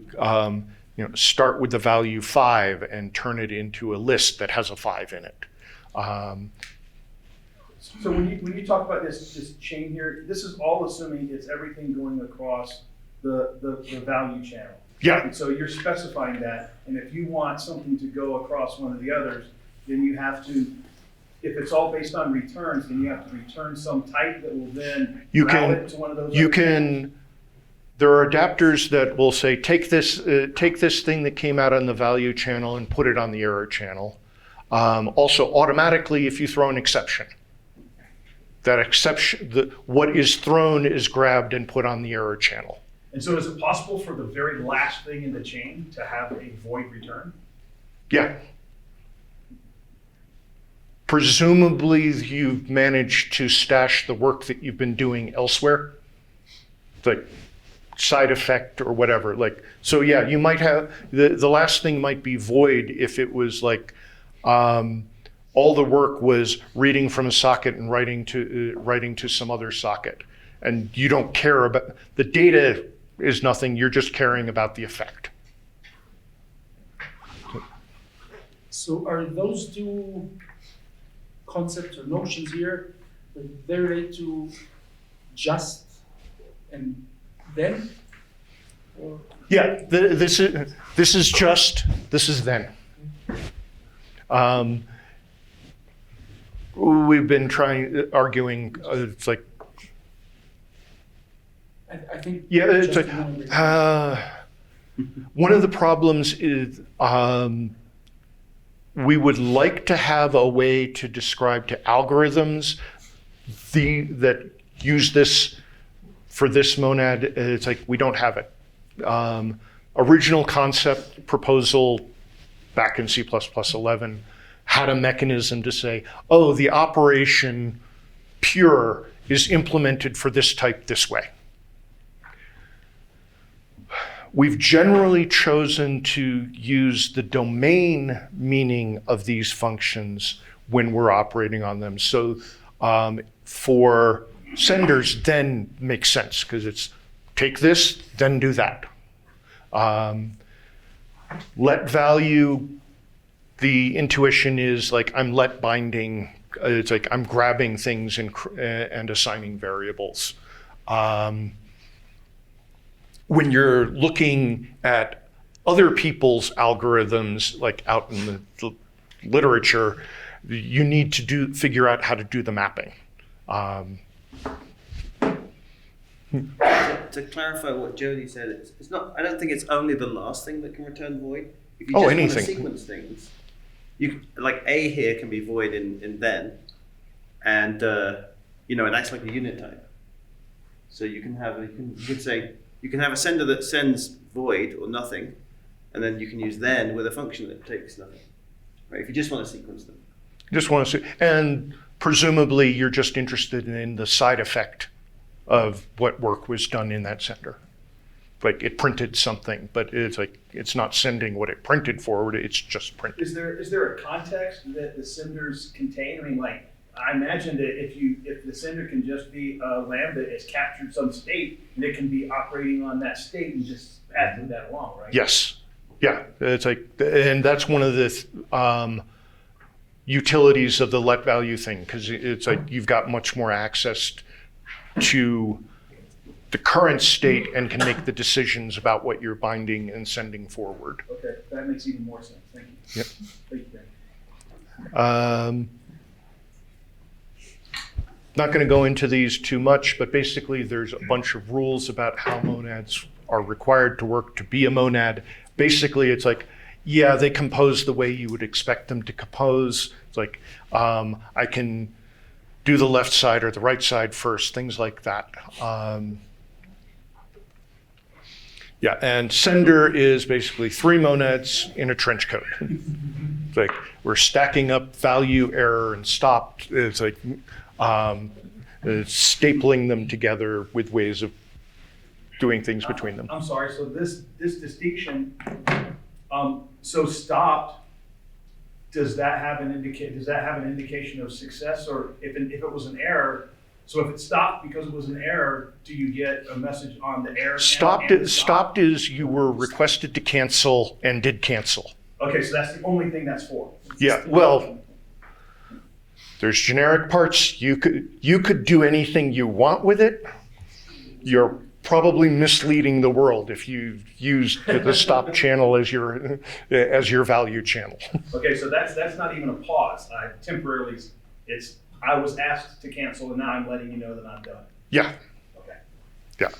start with the value 5 and turn it into a list that has a 5 in it. So when you talk about this chain here, this is all assuming it's everything going across the value channel. Yeah. And so you're specifying that, and if you want something to go across one of the others, then you have to, if it's all based on returns, then you have to return some type that will then route it to one of those. There are adapters that will say, take this thing that came out on the value channel and put it on the error channel. Also, automatically, if you throw an exception, that exception, what is thrown is grabbed and put on the error channel. And so is it possible for the very last thing in the chain to have a void return? Yeah. Presumably, you've managed to stash the work that you've been doing elsewhere. like side effect or whatever. Like, so yeah, you might have, the last thing might be void if it was like, all the work was reading from a socket and writing to some other socket. And you don't care about, the data is nothing, you're just caring about the effect. So are those two concepts or notions here, they relate to just and then? Or? Yeah, this is just, this is then. We've been arguing, it's like, I think. yeah, it's just like, one of the problems is we would like to have a way to describe to algorithms that use this for this monad. It's like we don't have it. Original concept proposal back in C++11 had a mechanism to say, oh, the operation pure is implemented for this type this way. We've generally chosen to use the domain meaning of these functions when we're operating on them. So for senders, then makes sense because it's take this, then do that. Let value, the intuition is like I'm let binding. It's like I'm grabbing things and assigning variables. When you're looking at other people's algorithms, like out in the literature, you need to figure out how to do the mapping. To clarify what Jody said, it's not. I don't think it's only the last thing that can return void. If you just anything. want to sequence things, like A here can be void in then, and and that's like a unit type. So you can have you can have a sender that sends void or nothing, and then you can use then with a function that takes nothing. Right? If you just want to sequence them. Just want to see, and presumably you're just interested in the side effect of what work was done in that sender. Like it printed something, but it's like it's not sending what it printed forward, it's just printed. Is there a context that the senders contain? I mean, like I imagine that if the sender can just be a lambda, it's captured some state, and it can be operating on that state and just passing that along, right? Yes, yeah, it's like, and that's one of the utilities of the let value thing, because it's like you've got much more access to the current state and can make the decisions about what you're binding and sending forward. Okay, that makes even more sense. Thank you. Yep. Thank you. Not going to go into these too much, but basically there's a bunch of rules about how monads are required to work to be a monad. Basically, it's like, yeah, they compose the way you would expect them to compose. It's like, I can do the left side or the right side first, things like that. Yeah, and sender is basically 3 monads in a trench coat. It's like we're stacking up value, error, and stop. It's like stapling them together with ways of doing things between them. I'm sorry, so this distinction, so stopped, does that have an indication of success, or if it was an error? So if it stopped because it was an error, do you get a message on the error? Stopped is you were requested to cancel and did cancel. Okay, so that's the only thing that's for. Yeah, well, there's generic parts. You could do anything you want with it. You're probably misleading the world if you use the stop channel as your value channel. Okay, so that's not even a pause. I was asked to cancel, and now I'm letting you know that I'm done. Yeah. Okay. Yeah.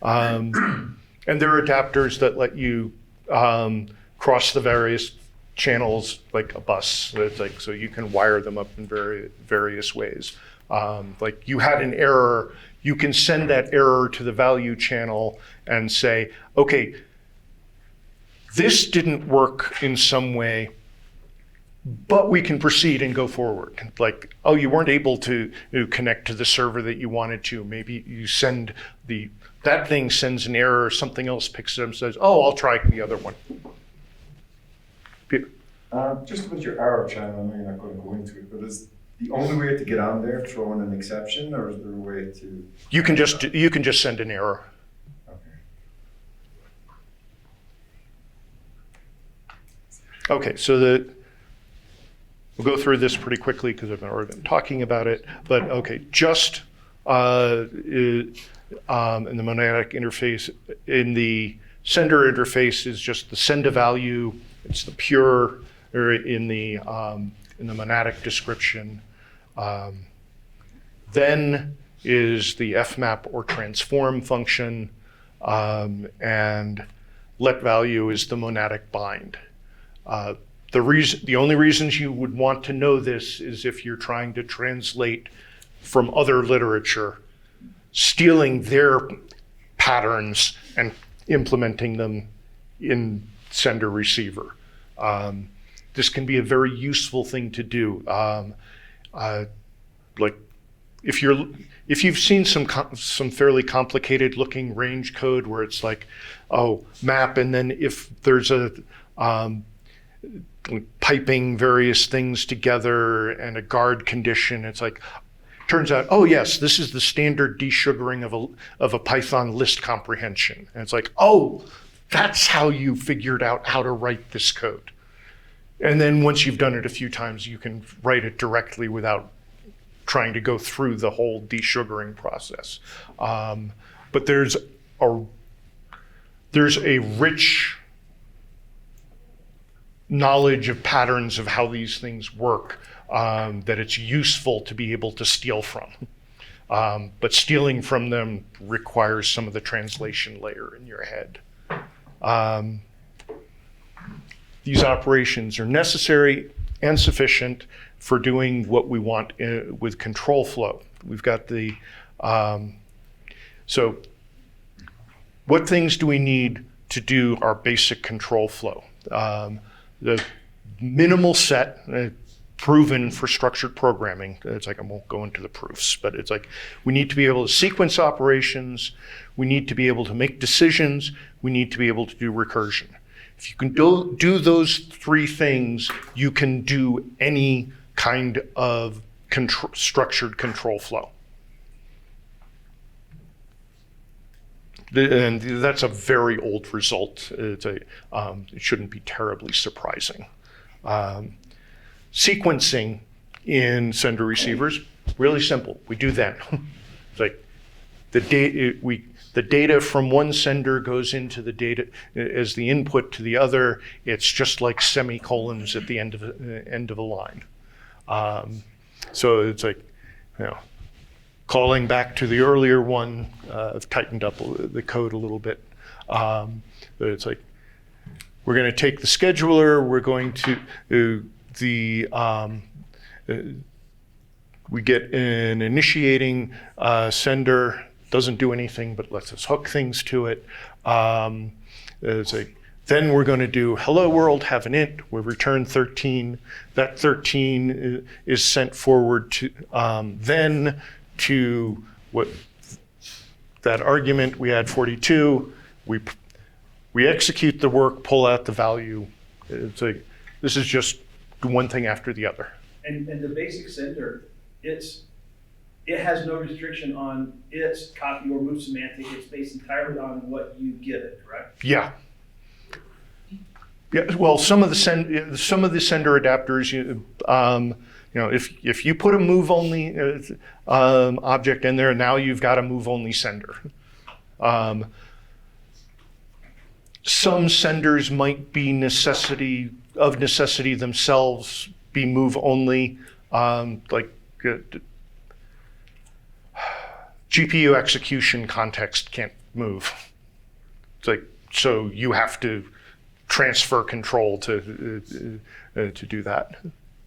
And there are adapters that let you cross the various channels like a bus. It's like, so you can wire them up in various ways. Like you had an error, you can send that error to the value channel and say, okay, this didn't work in some way. but we can proceed and go forward. Like, oh, you weren't able to connect to the server that you wanted to. Maybe you send that thing sends an error, something else picks it up and says, oh, I'll try the other one. Peter? Just about your arrow channel, I know you're not going to go into it, but is the only way to get on there throw in an exception, or is there a way to? You can just send an error. Okay, so we'll go through this pretty quickly because I've already been talking about it. But okay, just in the monadic interface, in the sender interface is just the send a value. It's the pure, or in the monadic description. Then is the fmap or transform function, and let value is the monadic bind. The only reasons you would want to know this is if you're trying to translate from other literature, stealing their patterns and implementing them in sender receiver. This can be a very useful thing to do. Like if you've seen some fairly complicated looking range code where it's like, oh, map, and then if there's a piping various things together and a guard condition, it's like, turns out, oh yes, this is the standard desugaring of a Python list comprehension. And it's like, oh, that's how you figured out how to write this code. And then once you've done it a few times, you can write it directly without trying to go through the whole desugaring process. But there's a rich knowledge of patterns of how these things work that it's useful to be able to steal from. But stealing from them requires some of the translation layer in your head. These operations are necessary and sufficient for doing what we want with control flow. We've got the, so what things do we need to do our basic control flow? The minimal set, proven for structured programming. It's like, I won't go into the proofs, but it's like, we need to be able to sequence operations. We need to be able to make decisions. We need to be able to do recursion. If you can do those three things, you can do any kind of structured control flow. And that's a very old result. It shouldn't be terribly surprising. Sequencing in sender receivers, really simple. We do that. It's like the data from one sender goes into the data as the input to the other. It's just like semicolons at the end of a line. So it's like, calling back to the earlier one, I've tightened up the code a little bit. But it's like, we're going to take the scheduler, we're going to, we get an initiating sender, doesn't do anything but lets us hook things to it. It's like, then we're going to do hello world, have an int, we return 13. That 13 is sent forward to then to what that argument, we add 42, we execute the work, pull out the value. It's like, this is just one thing after the other. And the basic sender, it has no restriction on its copy or move semantic. It's based entirely on what you give it, correct? Yeah. Yeah. Well, some of the sender adapters, if you put a move only object in there, now you've got a move only sender. Some senders might be necessity themselves be move only, like GPU execution context can't move. It's like, so you have to transfer control to do that.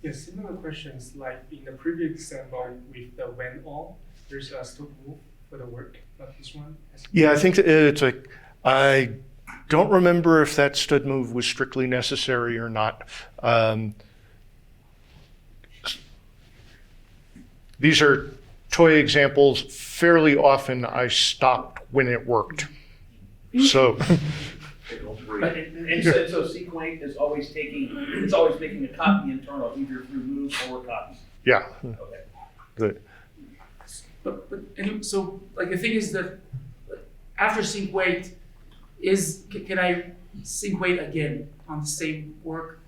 Yeah, similar questions like in the previous example with the when all, there's a stop move for the work, not this one. Yeah, I think that it's like, I don't remember if that stud move was strictly necessary or not. these are toy examples. Fairly often I stopped when it worked. So, And so SQL is always it's always making a copy internal, either through move or copy. yeah. Okay. The- So like the thing is that after sync wait, can I sync wait again on the same work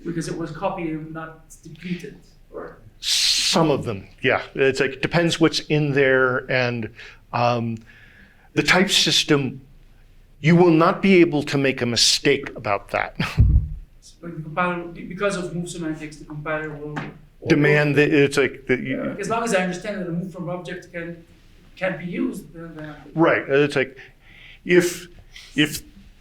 because it was copied and not depleted, or? Some of them, yeah. It's like, it depends what's in there, and the type system, you will not be able to make a mistake about that. Like the compiler, because of move semantics, the compiler will Demand that it's like, that you, as long as I understand that the move from object can be used, then right, it's like, if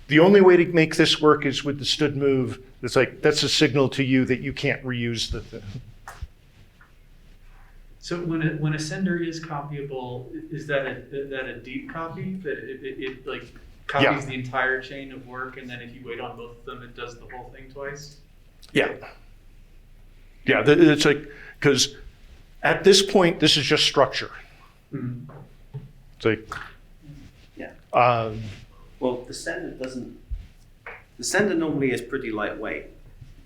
the only way to make this work is with the stood move, it's like, that's a signal to you that you can't reuse the thing. So when a sender is copyable, is that a deep copy that it like copies Yeah. the entire chain of work, and then if you wait on both of them, it does the whole thing twice? Yeah. Yeah, it's like, because at this point, this is just structure. It's like, Yeah. um, Well, the sender normally is pretty lightweight.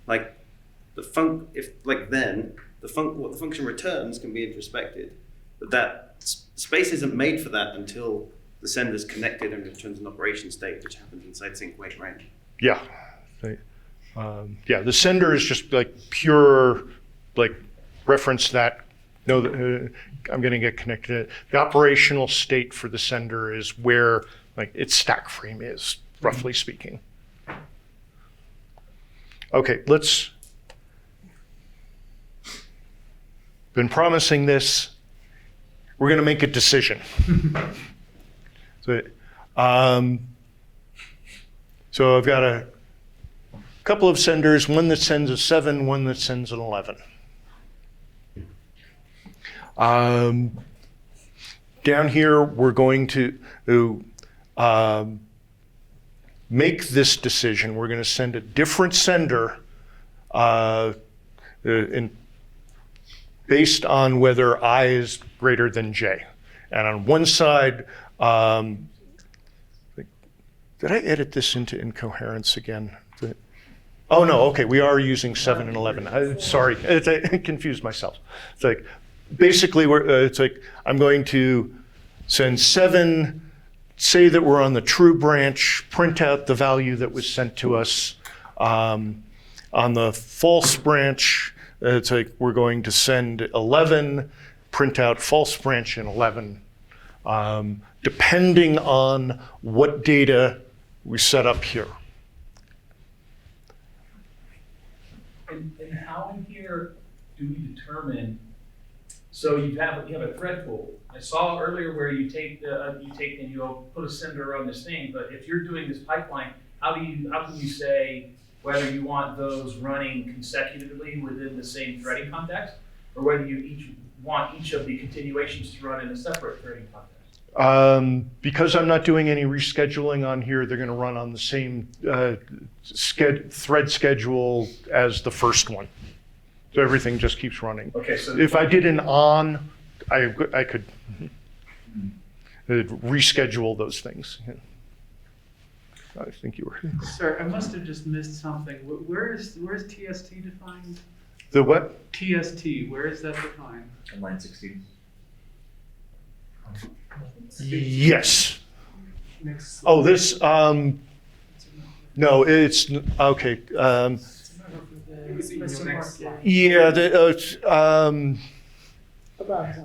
Like what the function returns can be introspected, but that space isn't made for that until the sender's connected and returns an operation state, which happens inside sync wait range. yeah. Yeah, the sender is just like pure, like reference that, no, I'm going to get connected. The operational state for the sender is where like its stack frame is, roughly speaking. Okay, been promising this. We're going to make a decision. So I've got a couple of senders, one that sends a 7, one that sends an 11. Down here, we're going to make this decision. We're going to send a different sender based on whether I is greater than J. And on one side, did I edit this into incoherence again? Oh, no, okay, we are using 7 and 11. Sorry, I confused myself. It's like, basically, it's like, I'm going to send 7, say that we're on the true branch, print out the value that was sent to us. On the false branch, it's like, we're going to send 11, print out false branch in 11, depending on what data we set up here. And how in here do we determine? So you have a thread pool. I saw earlier where you take and you put a sender on this thing. But if you're doing this pipeline, how can you say whether you want those running consecutively within the same threading context, or whether you want each of the continuations to run in a separate threading context? Because I'm not doing any rescheduling on here, they're going to run on the same thread schedule as the first one. So everything just keeps running. Okay, so if I did an on, I could reschedule those things. I think you were. Sorry, I must have just missed something. Where's TST defined? The what? TST, where is that defined? On line 16. Yes. Next. Oh, this, no, it's, okay. Yeah,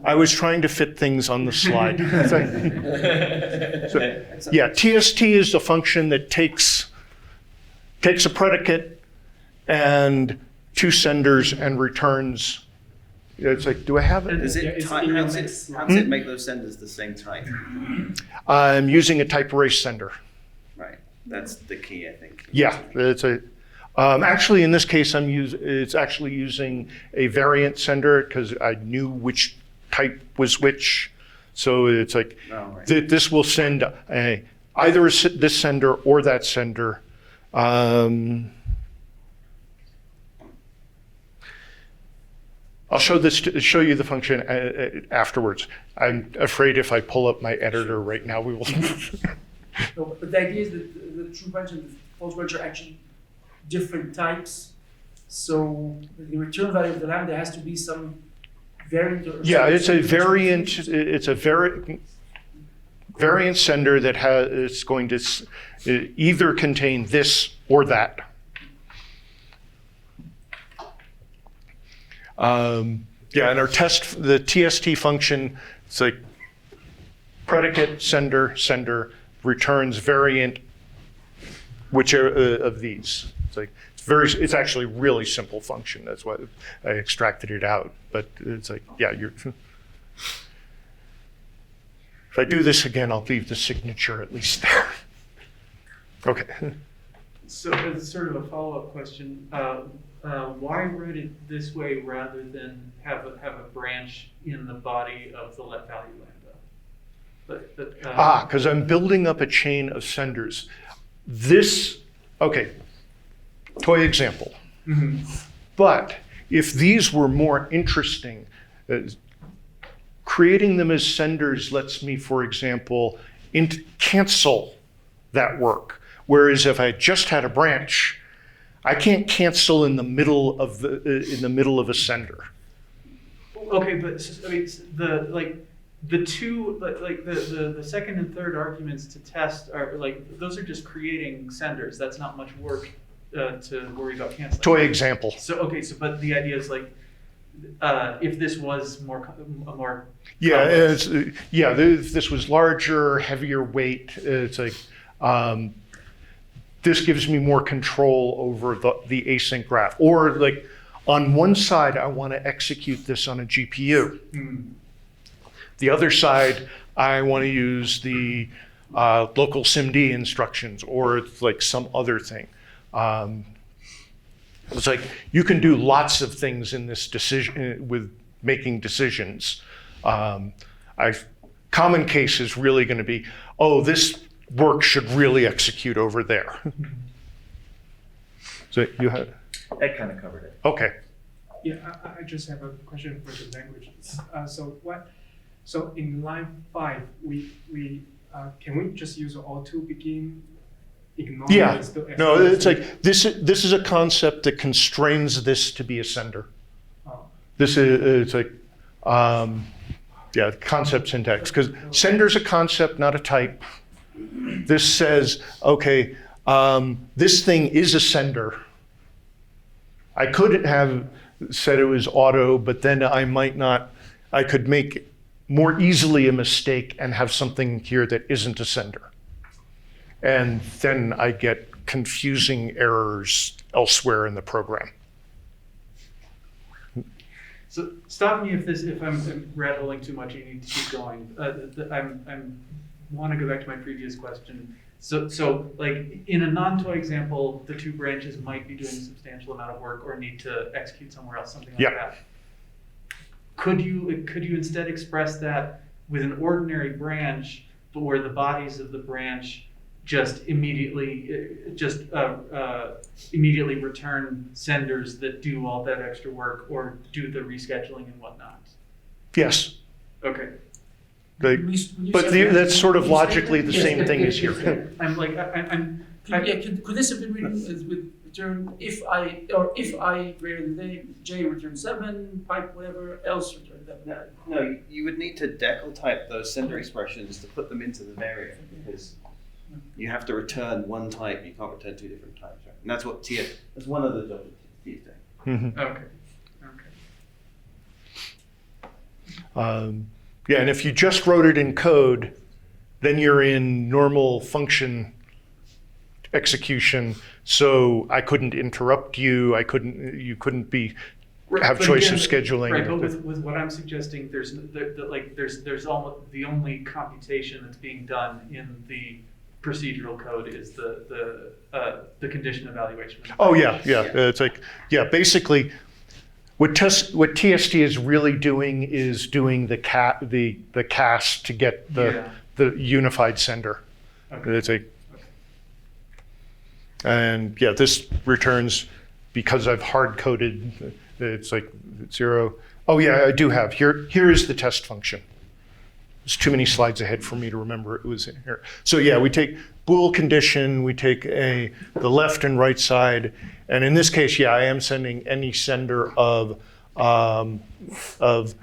I was trying to fit things on the slide. So, yeah, TST is the function that takes a predicate and 2 senders and returns. It's like, do I have it? How does it make those senders the same type? I'm using a type array sender. Right, that's the key, I think. Yeah, it's a. Actually, in this case, it's actually using a variant sender because I knew which type was which. So it's like this will send either this sender or that sender. I'll show you the function afterwards. I'm afraid if I pull up my editor right now, we will. No, but the idea is that the true branch and the false branch are actually different types. So the return value of the lambda has to be some variant. Or Yeah, some- it's a variant. It's a variant sender that is going to either contain this or that. Yeah, and our test, the TST function, it's like predicate, sender, returns variant, which are of these. It's like it's actually a really simple function. That's why I extracted it out. But it's like, yeah, if I do this again, I'll leave the signature at least there. Okay. So as sort of a follow-up question, why write it this way rather than have a branch in the body of the let value lambda? Because I'm building up a chain of senders. Okay, toy example. Mm-hmm. But if these were more interesting, creating them as senders lets me, for example, cancel that work. Whereas if I just had a branch, I can't cancel in the middle of a sender. Okay, but I mean, the second and third arguments to test are like those are just creating senders. That's not much work to worry about canceling. Toy example. So but the idea is like if this was more Yeah, complex. if this was larger, heavier weight, it's like this gives me more control over the async graph. Or like on one side, I want to execute this on a GPU. The other side, I want to use the local SIMD instructions or like some other thing. It's like you can do lots of things in this decision with making decisions. Common case is really going to be, oh, this work should really execute over there. So you had. That kind of covered it. Okay. Yeah, I just have a question for the languages. So in line 5, we can we just use all to begin? Ignore Yeah. the No, it's like this is a concept that constrains this to be a sender. Oh. This is it's like concept syntax, because sender's a concept, not a type. This says, okay, this thing is a sender. I could have said it was auto, but then I could make more easily a mistake and have something here that isn't a sender. And then I get confusing errors elsewhere in the program. So stop me if I'm rattling too much. You need to keep going. I'm want to go back to my previous question. So like in a non-toy example, the two branches might be doing a substantial amount of work or need to execute somewhere else, something like that. Could you instead express that with an ordinary branch, but where the bodies of the branch just immediately return senders that do all that extra work or do the rescheduling and whatnot? Yes. Okay. That's sort of logically the same thing as here. Could this have been written as with return if I greater than j return 7, pipe whatever else return that? No, you would need to decal type those sender expressions to put them into the variant because you have to return one type. You can't return two different types, right? And that's what that's one of the jobs of TS doing. Okay. Yeah, and if you just wrote it in code, then you're in normal function execution. So I couldn't interrupt you. You couldn't have choice of scheduling. Right, but with what I'm suggesting, there's almost the only computation that's being done in the procedural code is the condition evaluation. Oh yeah. It's like basically. What TST is really doing is doing the cast to get the unified sender. Okay. It's this returns because I've hard coded. It's like 0. Oh yeah, I do have. Here is the test function. There's too many slides ahead for me to remember it was in here. So yeah, we take bool condition, we take the left and right side, and in this case, yeah, I am sending any sender of the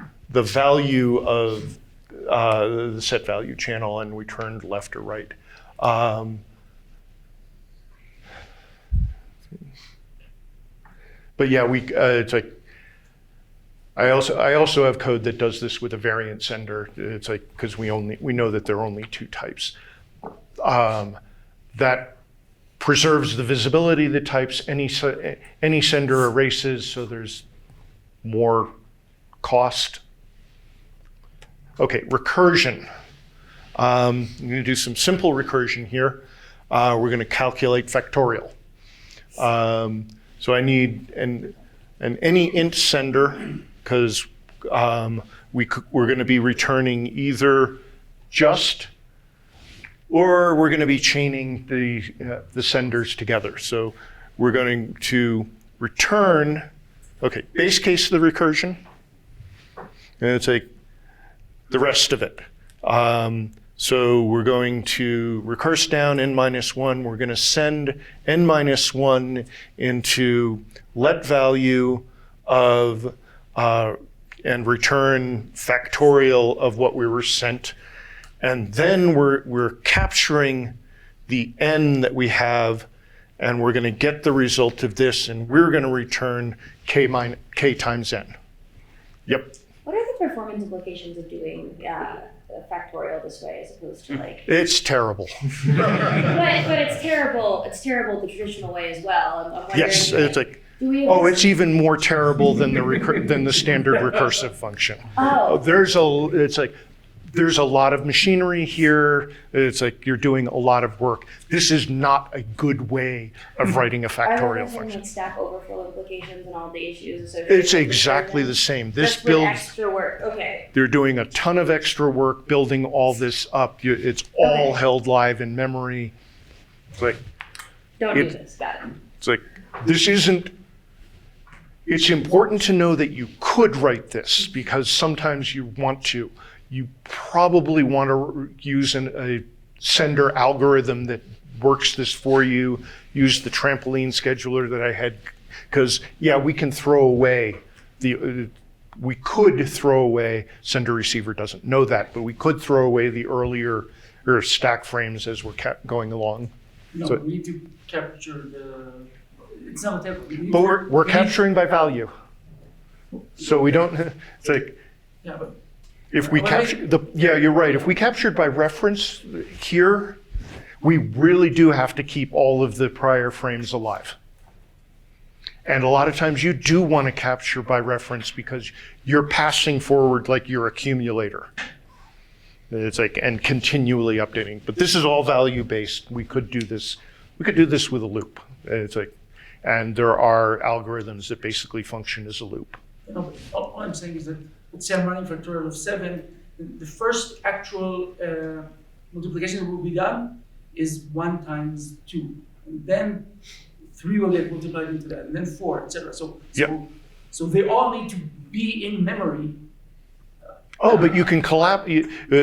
value of the set value channel and returned left or right. But yeah, it's like, I also have code that does this with a variant sender. It's like, because we know that there are only two types. That preserves the visibility of the types. Any sender erases, so there's more cost. Okay, recursion. I'm going to do some simple recursion here. We're going to calculate factorial. So I need an any int sender, because we're going to be returning either just, or we're going to be chaining the senders together. So we're going to return, okay, base case of the recursion, and it's like the rest of it. So we're going to recurse down n-1. We're going to send n-1 into let value of and return factorial of what we were sent. And then we're capturing the n that we have, and we're going to get the result of this, and we're going to return k times n. Yep. What are the performance implications of doing factorial this way as opposed to like? It's terrible. but it's terrible. It's terrible the traditional way as well. I'm wondering, Yes, it's like, do we oh, it's even more terrible than the standard recursive function. Oh. There's a lot of machinery here. It's like you're doing a lot of work. This is not a good way of writing a factorial Are function. like Stack Overflow implications and all the issues associated? It's with exactly recursion? the same. This That's with builds. extra work. Okay. They're doing a ton of extra work building all this up. It's all Okay. held live in memory. It's like, Don't do this. Got it. it's like, this isn't, it's important to know that you could write this because sometimes you want to. You probably want to use a sender algorithm that works this for you, use the trampoline scheduler that I had, because yeah, we can throw away we could throw away, sender receiver doesn't know that, but we could throw away the earlier stack frames as we're going along. No, So- we need to capture it's not a table. But we're capturing by value. So we don't, it's like, Yeah, but if we Well, capture yeah, you're right. If we captured by reference here, we really do have to keep all of the prior frames alive. And a lot of times you do want to capture by reference because you're passing forward like your accumulator. It's like, and continually updating. But this is all value based. We could do this with a loop. It's like, and there are algorithms that basically function as a loop. no, but all I'm saying is that let's say I'm running factorial of 7. The first actual multiplication that will be done is 1 times 2. And then 3 will get multiplied into that, and then 4, etc. So they all need to be in memory. Oh, but you can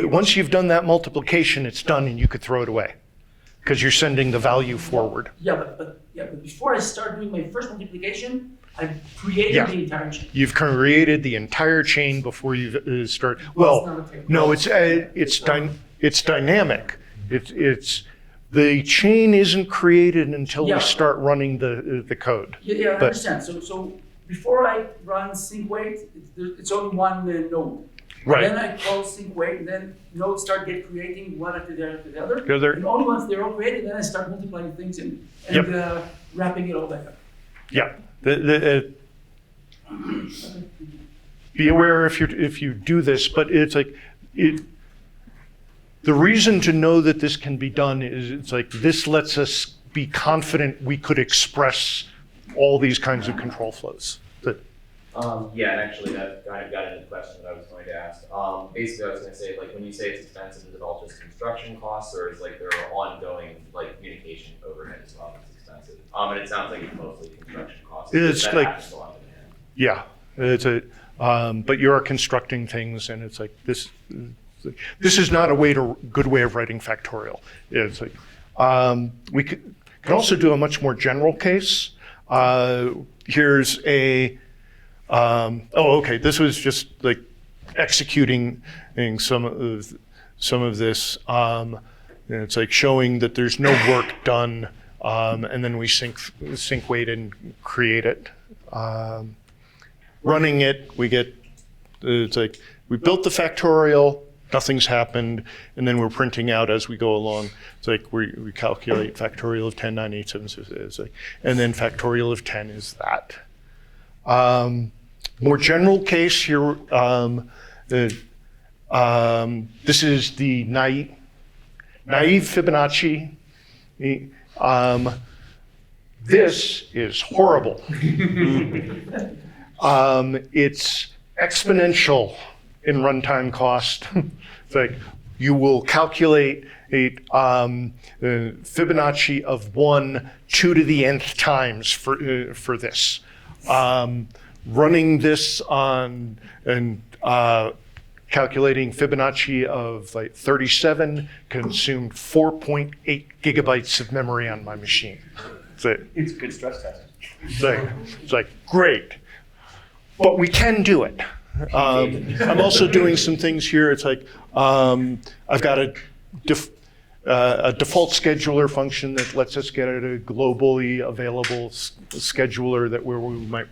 once you've done that multiplication, it's done and you could throw it away because you're sending the value forward. Yeah, but before I start doing my first multiplication, I've created Yeah. the entire chain. You've created the entire chain before you start. Well, Well, it's not a table. no, it's dynamic. It's the chain isn't created until Yeah. we start running the code. Yeah, I But- understand. So before I run sync wait, it's only one node. Right. Then I call sync wait, and then nodes start creating one after the other. Together. And only once they're all created, then I start multiplying things and wrapping it all back up. Yeah. Be aware if you do this, but it's like the reason to know that this can be done is it's like this lets us be confident we could express all these kinds of control flows. Yeah, and actually that kind of got into the question that I was going to ask. Basically, I was going to say, like, when you say it's expensive, is it all just construction costs, or is like there are ongoing like communication overhead as well that's expensive? And it sounds like it's mostly construction costs. It's That like- happens a lot in the end. Yeah, it's But you are constructing things, and it's like this is not a good way of writing factorial. It's like we can also do a much more general case. Here's a okay. This was just like executing some of this. And it's like showing that there's no work done, and then we sync wait and create it. Running it, we get it's like we built the factorial. Nothing's happened, and then we're printing out as we go along. It's like we calculate factorial of 10, 9, 8, 7, 6, it's like, and then factorial of 10 is that. More general case here, this is the naive Fibonacci. This is horrible. It's exponential in runtime cost. It's like you will calculate a Fibonacci of 1 2 to the nth times for this. Running this on and calculating Fibonacci of like 37 consumed 4.8 gigabytes of memory on my machine. It's a good stress test. It's like great, but we can do it. I'm also doing some things here. It's like I've got a default scheduler function that lets us get at a globally available scheduler that we might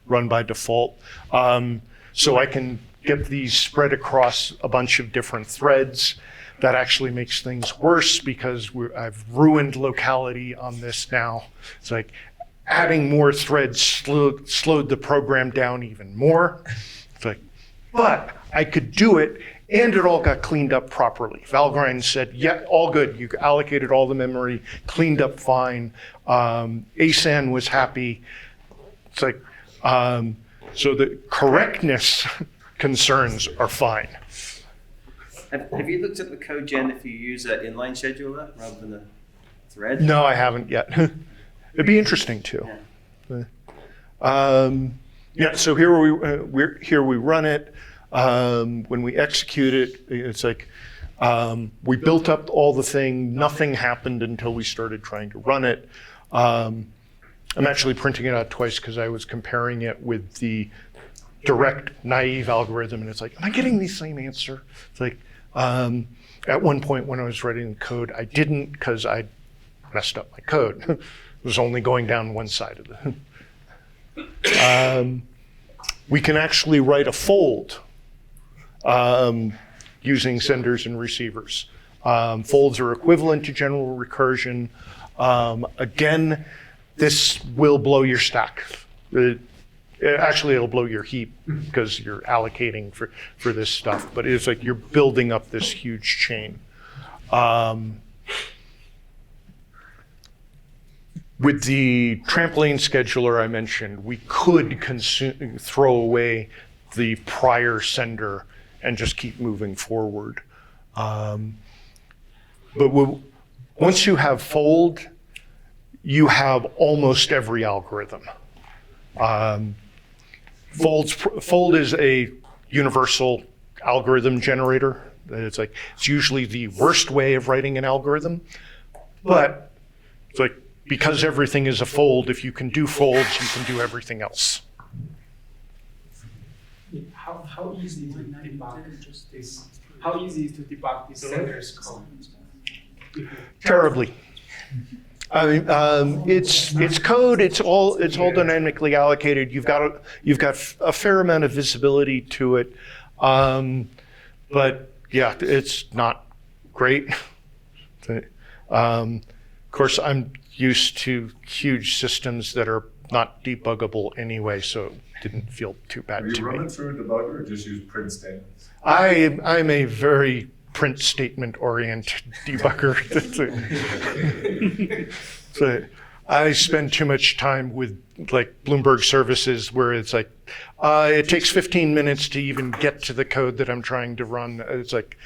run by default. So I can get these spread across a bunch of different threads. That actually makes things worse because I've ruined locality on this now. It's like adding more threads slowed the program down even more. It's like, but I could do it, and it all got cleaned up properly. Valgrind said, yeah, all good. You allocated all the memory, cleaned up fine. ASAN was happy. It's like, so the correctness concerns are fine. Have you looked at the code gen if you use an inline scheduler rather than a thread? No, I haven't yet. It'd be interesting to. Yeah. So here we run it. When we execute it, it's like we built up all the thing. Nothing happened until we started trying to run it. I'm actually printing it out twice because I was comparing it with the direct naive algorithm, and it's like, am I getting the same answer? It's like at one point when I was writing the code, I didn't because I messed up my code. It was only going down one side of the. We can actually write a fold using senders and receivers. Folds are equivalent to general recursion. Again, this will blow your stack. Actually, it'll blow your heap because you're allocating for this stuff, but it's like you're building up this huge chain. With the trampoline scheduler I mentioned, we could throw away the prior sender and just keep moving forward. But once you have fold, you have almost every algorithm. Fold is a universal algorithm generator. It's like it's usually the worst way of writing an algorithm, but it's like because everything is a fold, if you can do folds, you can do everything else. How easy to debug this? How easy is to debug this sender's code? Terribly. I mean, it's code. It's all dynamically allocated. You've got a fair amount of visibility to it, but yeah, it's not great. Of course, I'm used to huge systems that are not debuggable anyway, so it didn't feel too bad to me. Are you running through a debugger or just use print statements? I'm a very print statement oriented debugger. So I spend too much time with like Bloomberg services where it's like it takes 15 minutes to even get to the code that I'm trying to run. It's like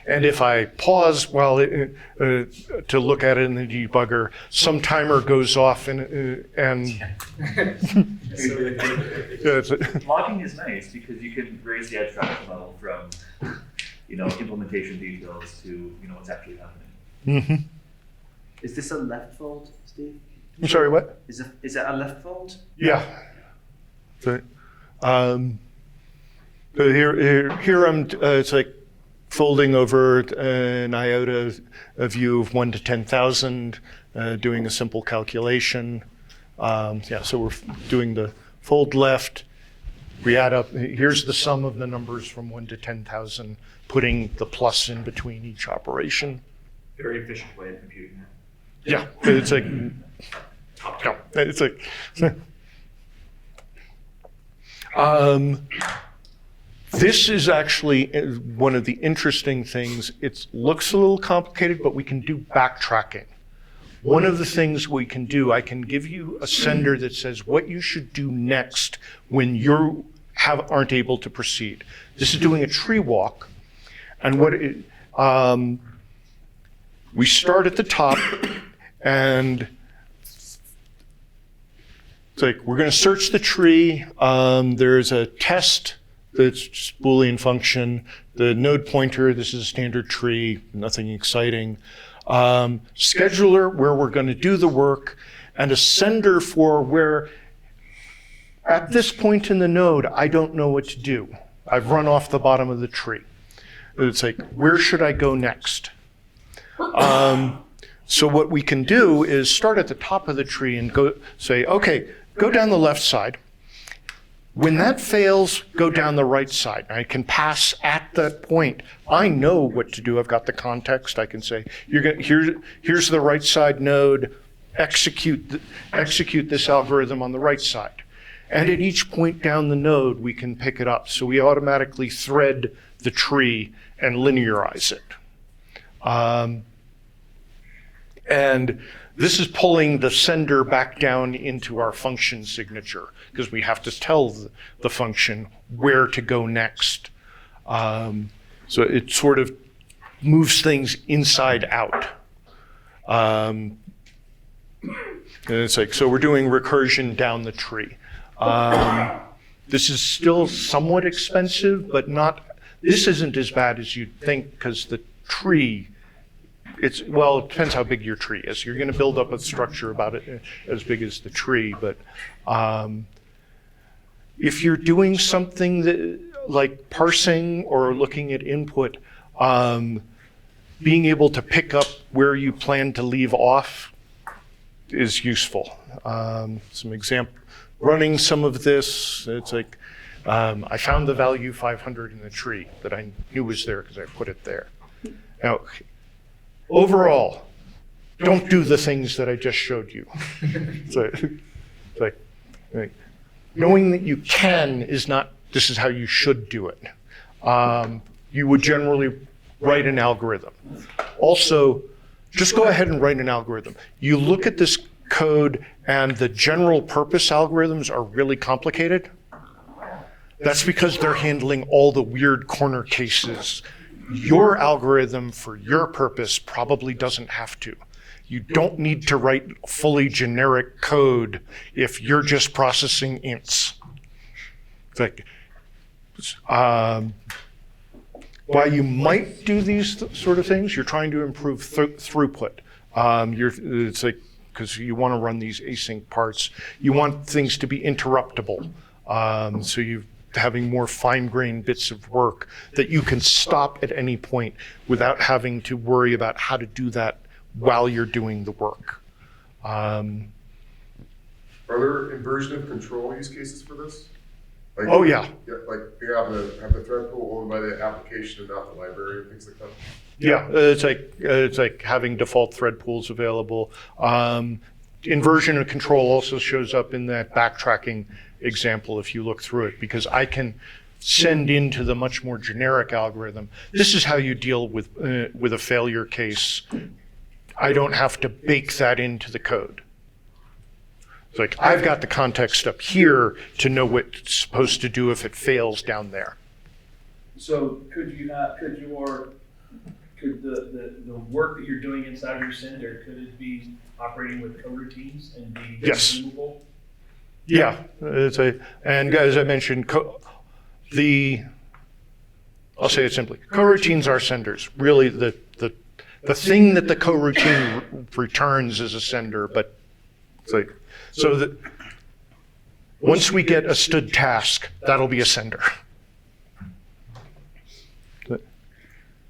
and if I pause while to look at it in the debugger, some timer goes off and Logging is nice because you can raise the abstraction level from, implementation details to, what's actually happening. Mm-hmm. Is this a left fold, Steve? I'm sorry, what? Is it a left fold? Yeah. So, so here I'm, it's like folding over an iota, a view of 1 to 10,000, doing a simple calculation. Yeah, so we're doing the fold left. We add up, here's the sum of the numbers from 1 to 10,000, putting the plus in between each operation. Very efficient way of computing that. Yeah, it's like, it's like, this is actually one of the interesting things. It looks a little complicated, but we can do backtracking. One of the things we can do, I can give you a sender that says what you should do next when you aren't able to proceed. This is doing a tree walk, and we start at the top, and it's like we're going to search the tree. There's a test that's just Boolean function. The node pointer, this is a standard tree, nothing exciting. Scheduler, where we're going to do the work, and a sender for where, at this point in the node, I don't know what to do. I've run off the bottom of the tree. It's like, where should I go next? So what we can do is start at the top of the tree and go say, okay, go down the left side. When that fails, go down the right side. I can pass at that point. I know what to do. I've got the context. I can say, here's the right side node. Execute this algorithm on the right side. And at each point down the node, we can pick it up. So we automatically thread the tree and linearize it. And this is pulling the sender back down into our function signature because we have to tell the function where to go next. So it sort of moves things inside out. And it's like, so we're doing recursion down the tree. This is still somewhat expensive, but this isn't as bad as you'd think because the tree, well, it depends how big your tree is. You're going to build up a structure about it as big as the tree, but if you're doing something that, like parsing or looking at input, being able to pick up where you plan to leave off is useful. Some example, running some of this, it's like, I found the value 500 in the tree that I knew was there because I put it there. Now, overall, don't do the things that I just showed you. So, like, knowing that you can is not, this is how you should do it. You would generally write an algorithm. Also, just go ahead and write an algorithm. You look at this code and the general purpose algorithms are really complicated. That's because they're handling all the weird corner cases. Your algorithm for your purpose probably doesn't have to. You don't need to write fully generic code if you're just processing ints. It's like, while you might do these sort of things, you're trying to improve throughput. It's like, because you want to run these async parts, you want things to be interruptible. So you're having more fine-grained bits of work that you can stop at any point without having to worry about how to do that while you're doing the work. Are there inversion of control use cases for this? Like, oh yeah. Like you have the thread pool owned by the application and not the library, things like that. Yeah, it's like having default thread pools available. Inversion of control also shows up in that backtracking example if you look through it, because I can send into the much more generic algorithm. This is how you deal with a failure case. I don't have to bake that into the code. It's like I've got the context up here to know what it's supposed to do if it fails down there. So could your could the work that you're doing inside of your sender, could it be operating with coroutines and be Yes. consumable? Yeah, and as I mentioned, I'll say it simply, coroutines are senders. Really, the thing that the coroutine returns is a sender, but it's like, so that once we get a stood task, that'll be a sender.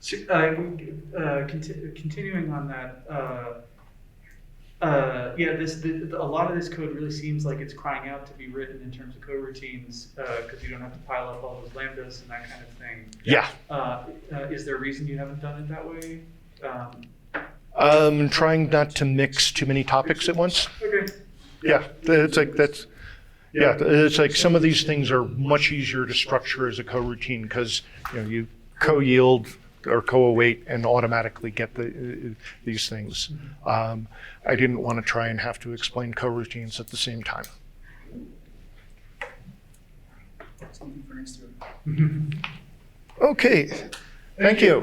Continuing on that, a lot of this code really seems like it's crying out to be written in terms of coroutines because you don't have to pile up all those lambdas and that kind of thing. Yeah. Is there a reason you haven't done it that way? Trying not to mix too many topics at once. Okay. Yeah, it's like it's like some of these things are much easier to structure as a coroutine because you co-yield or co-await and automatically get these things. I didn't want to try and have to explain coroutines at the same time. Something for next year. Okay, thank you.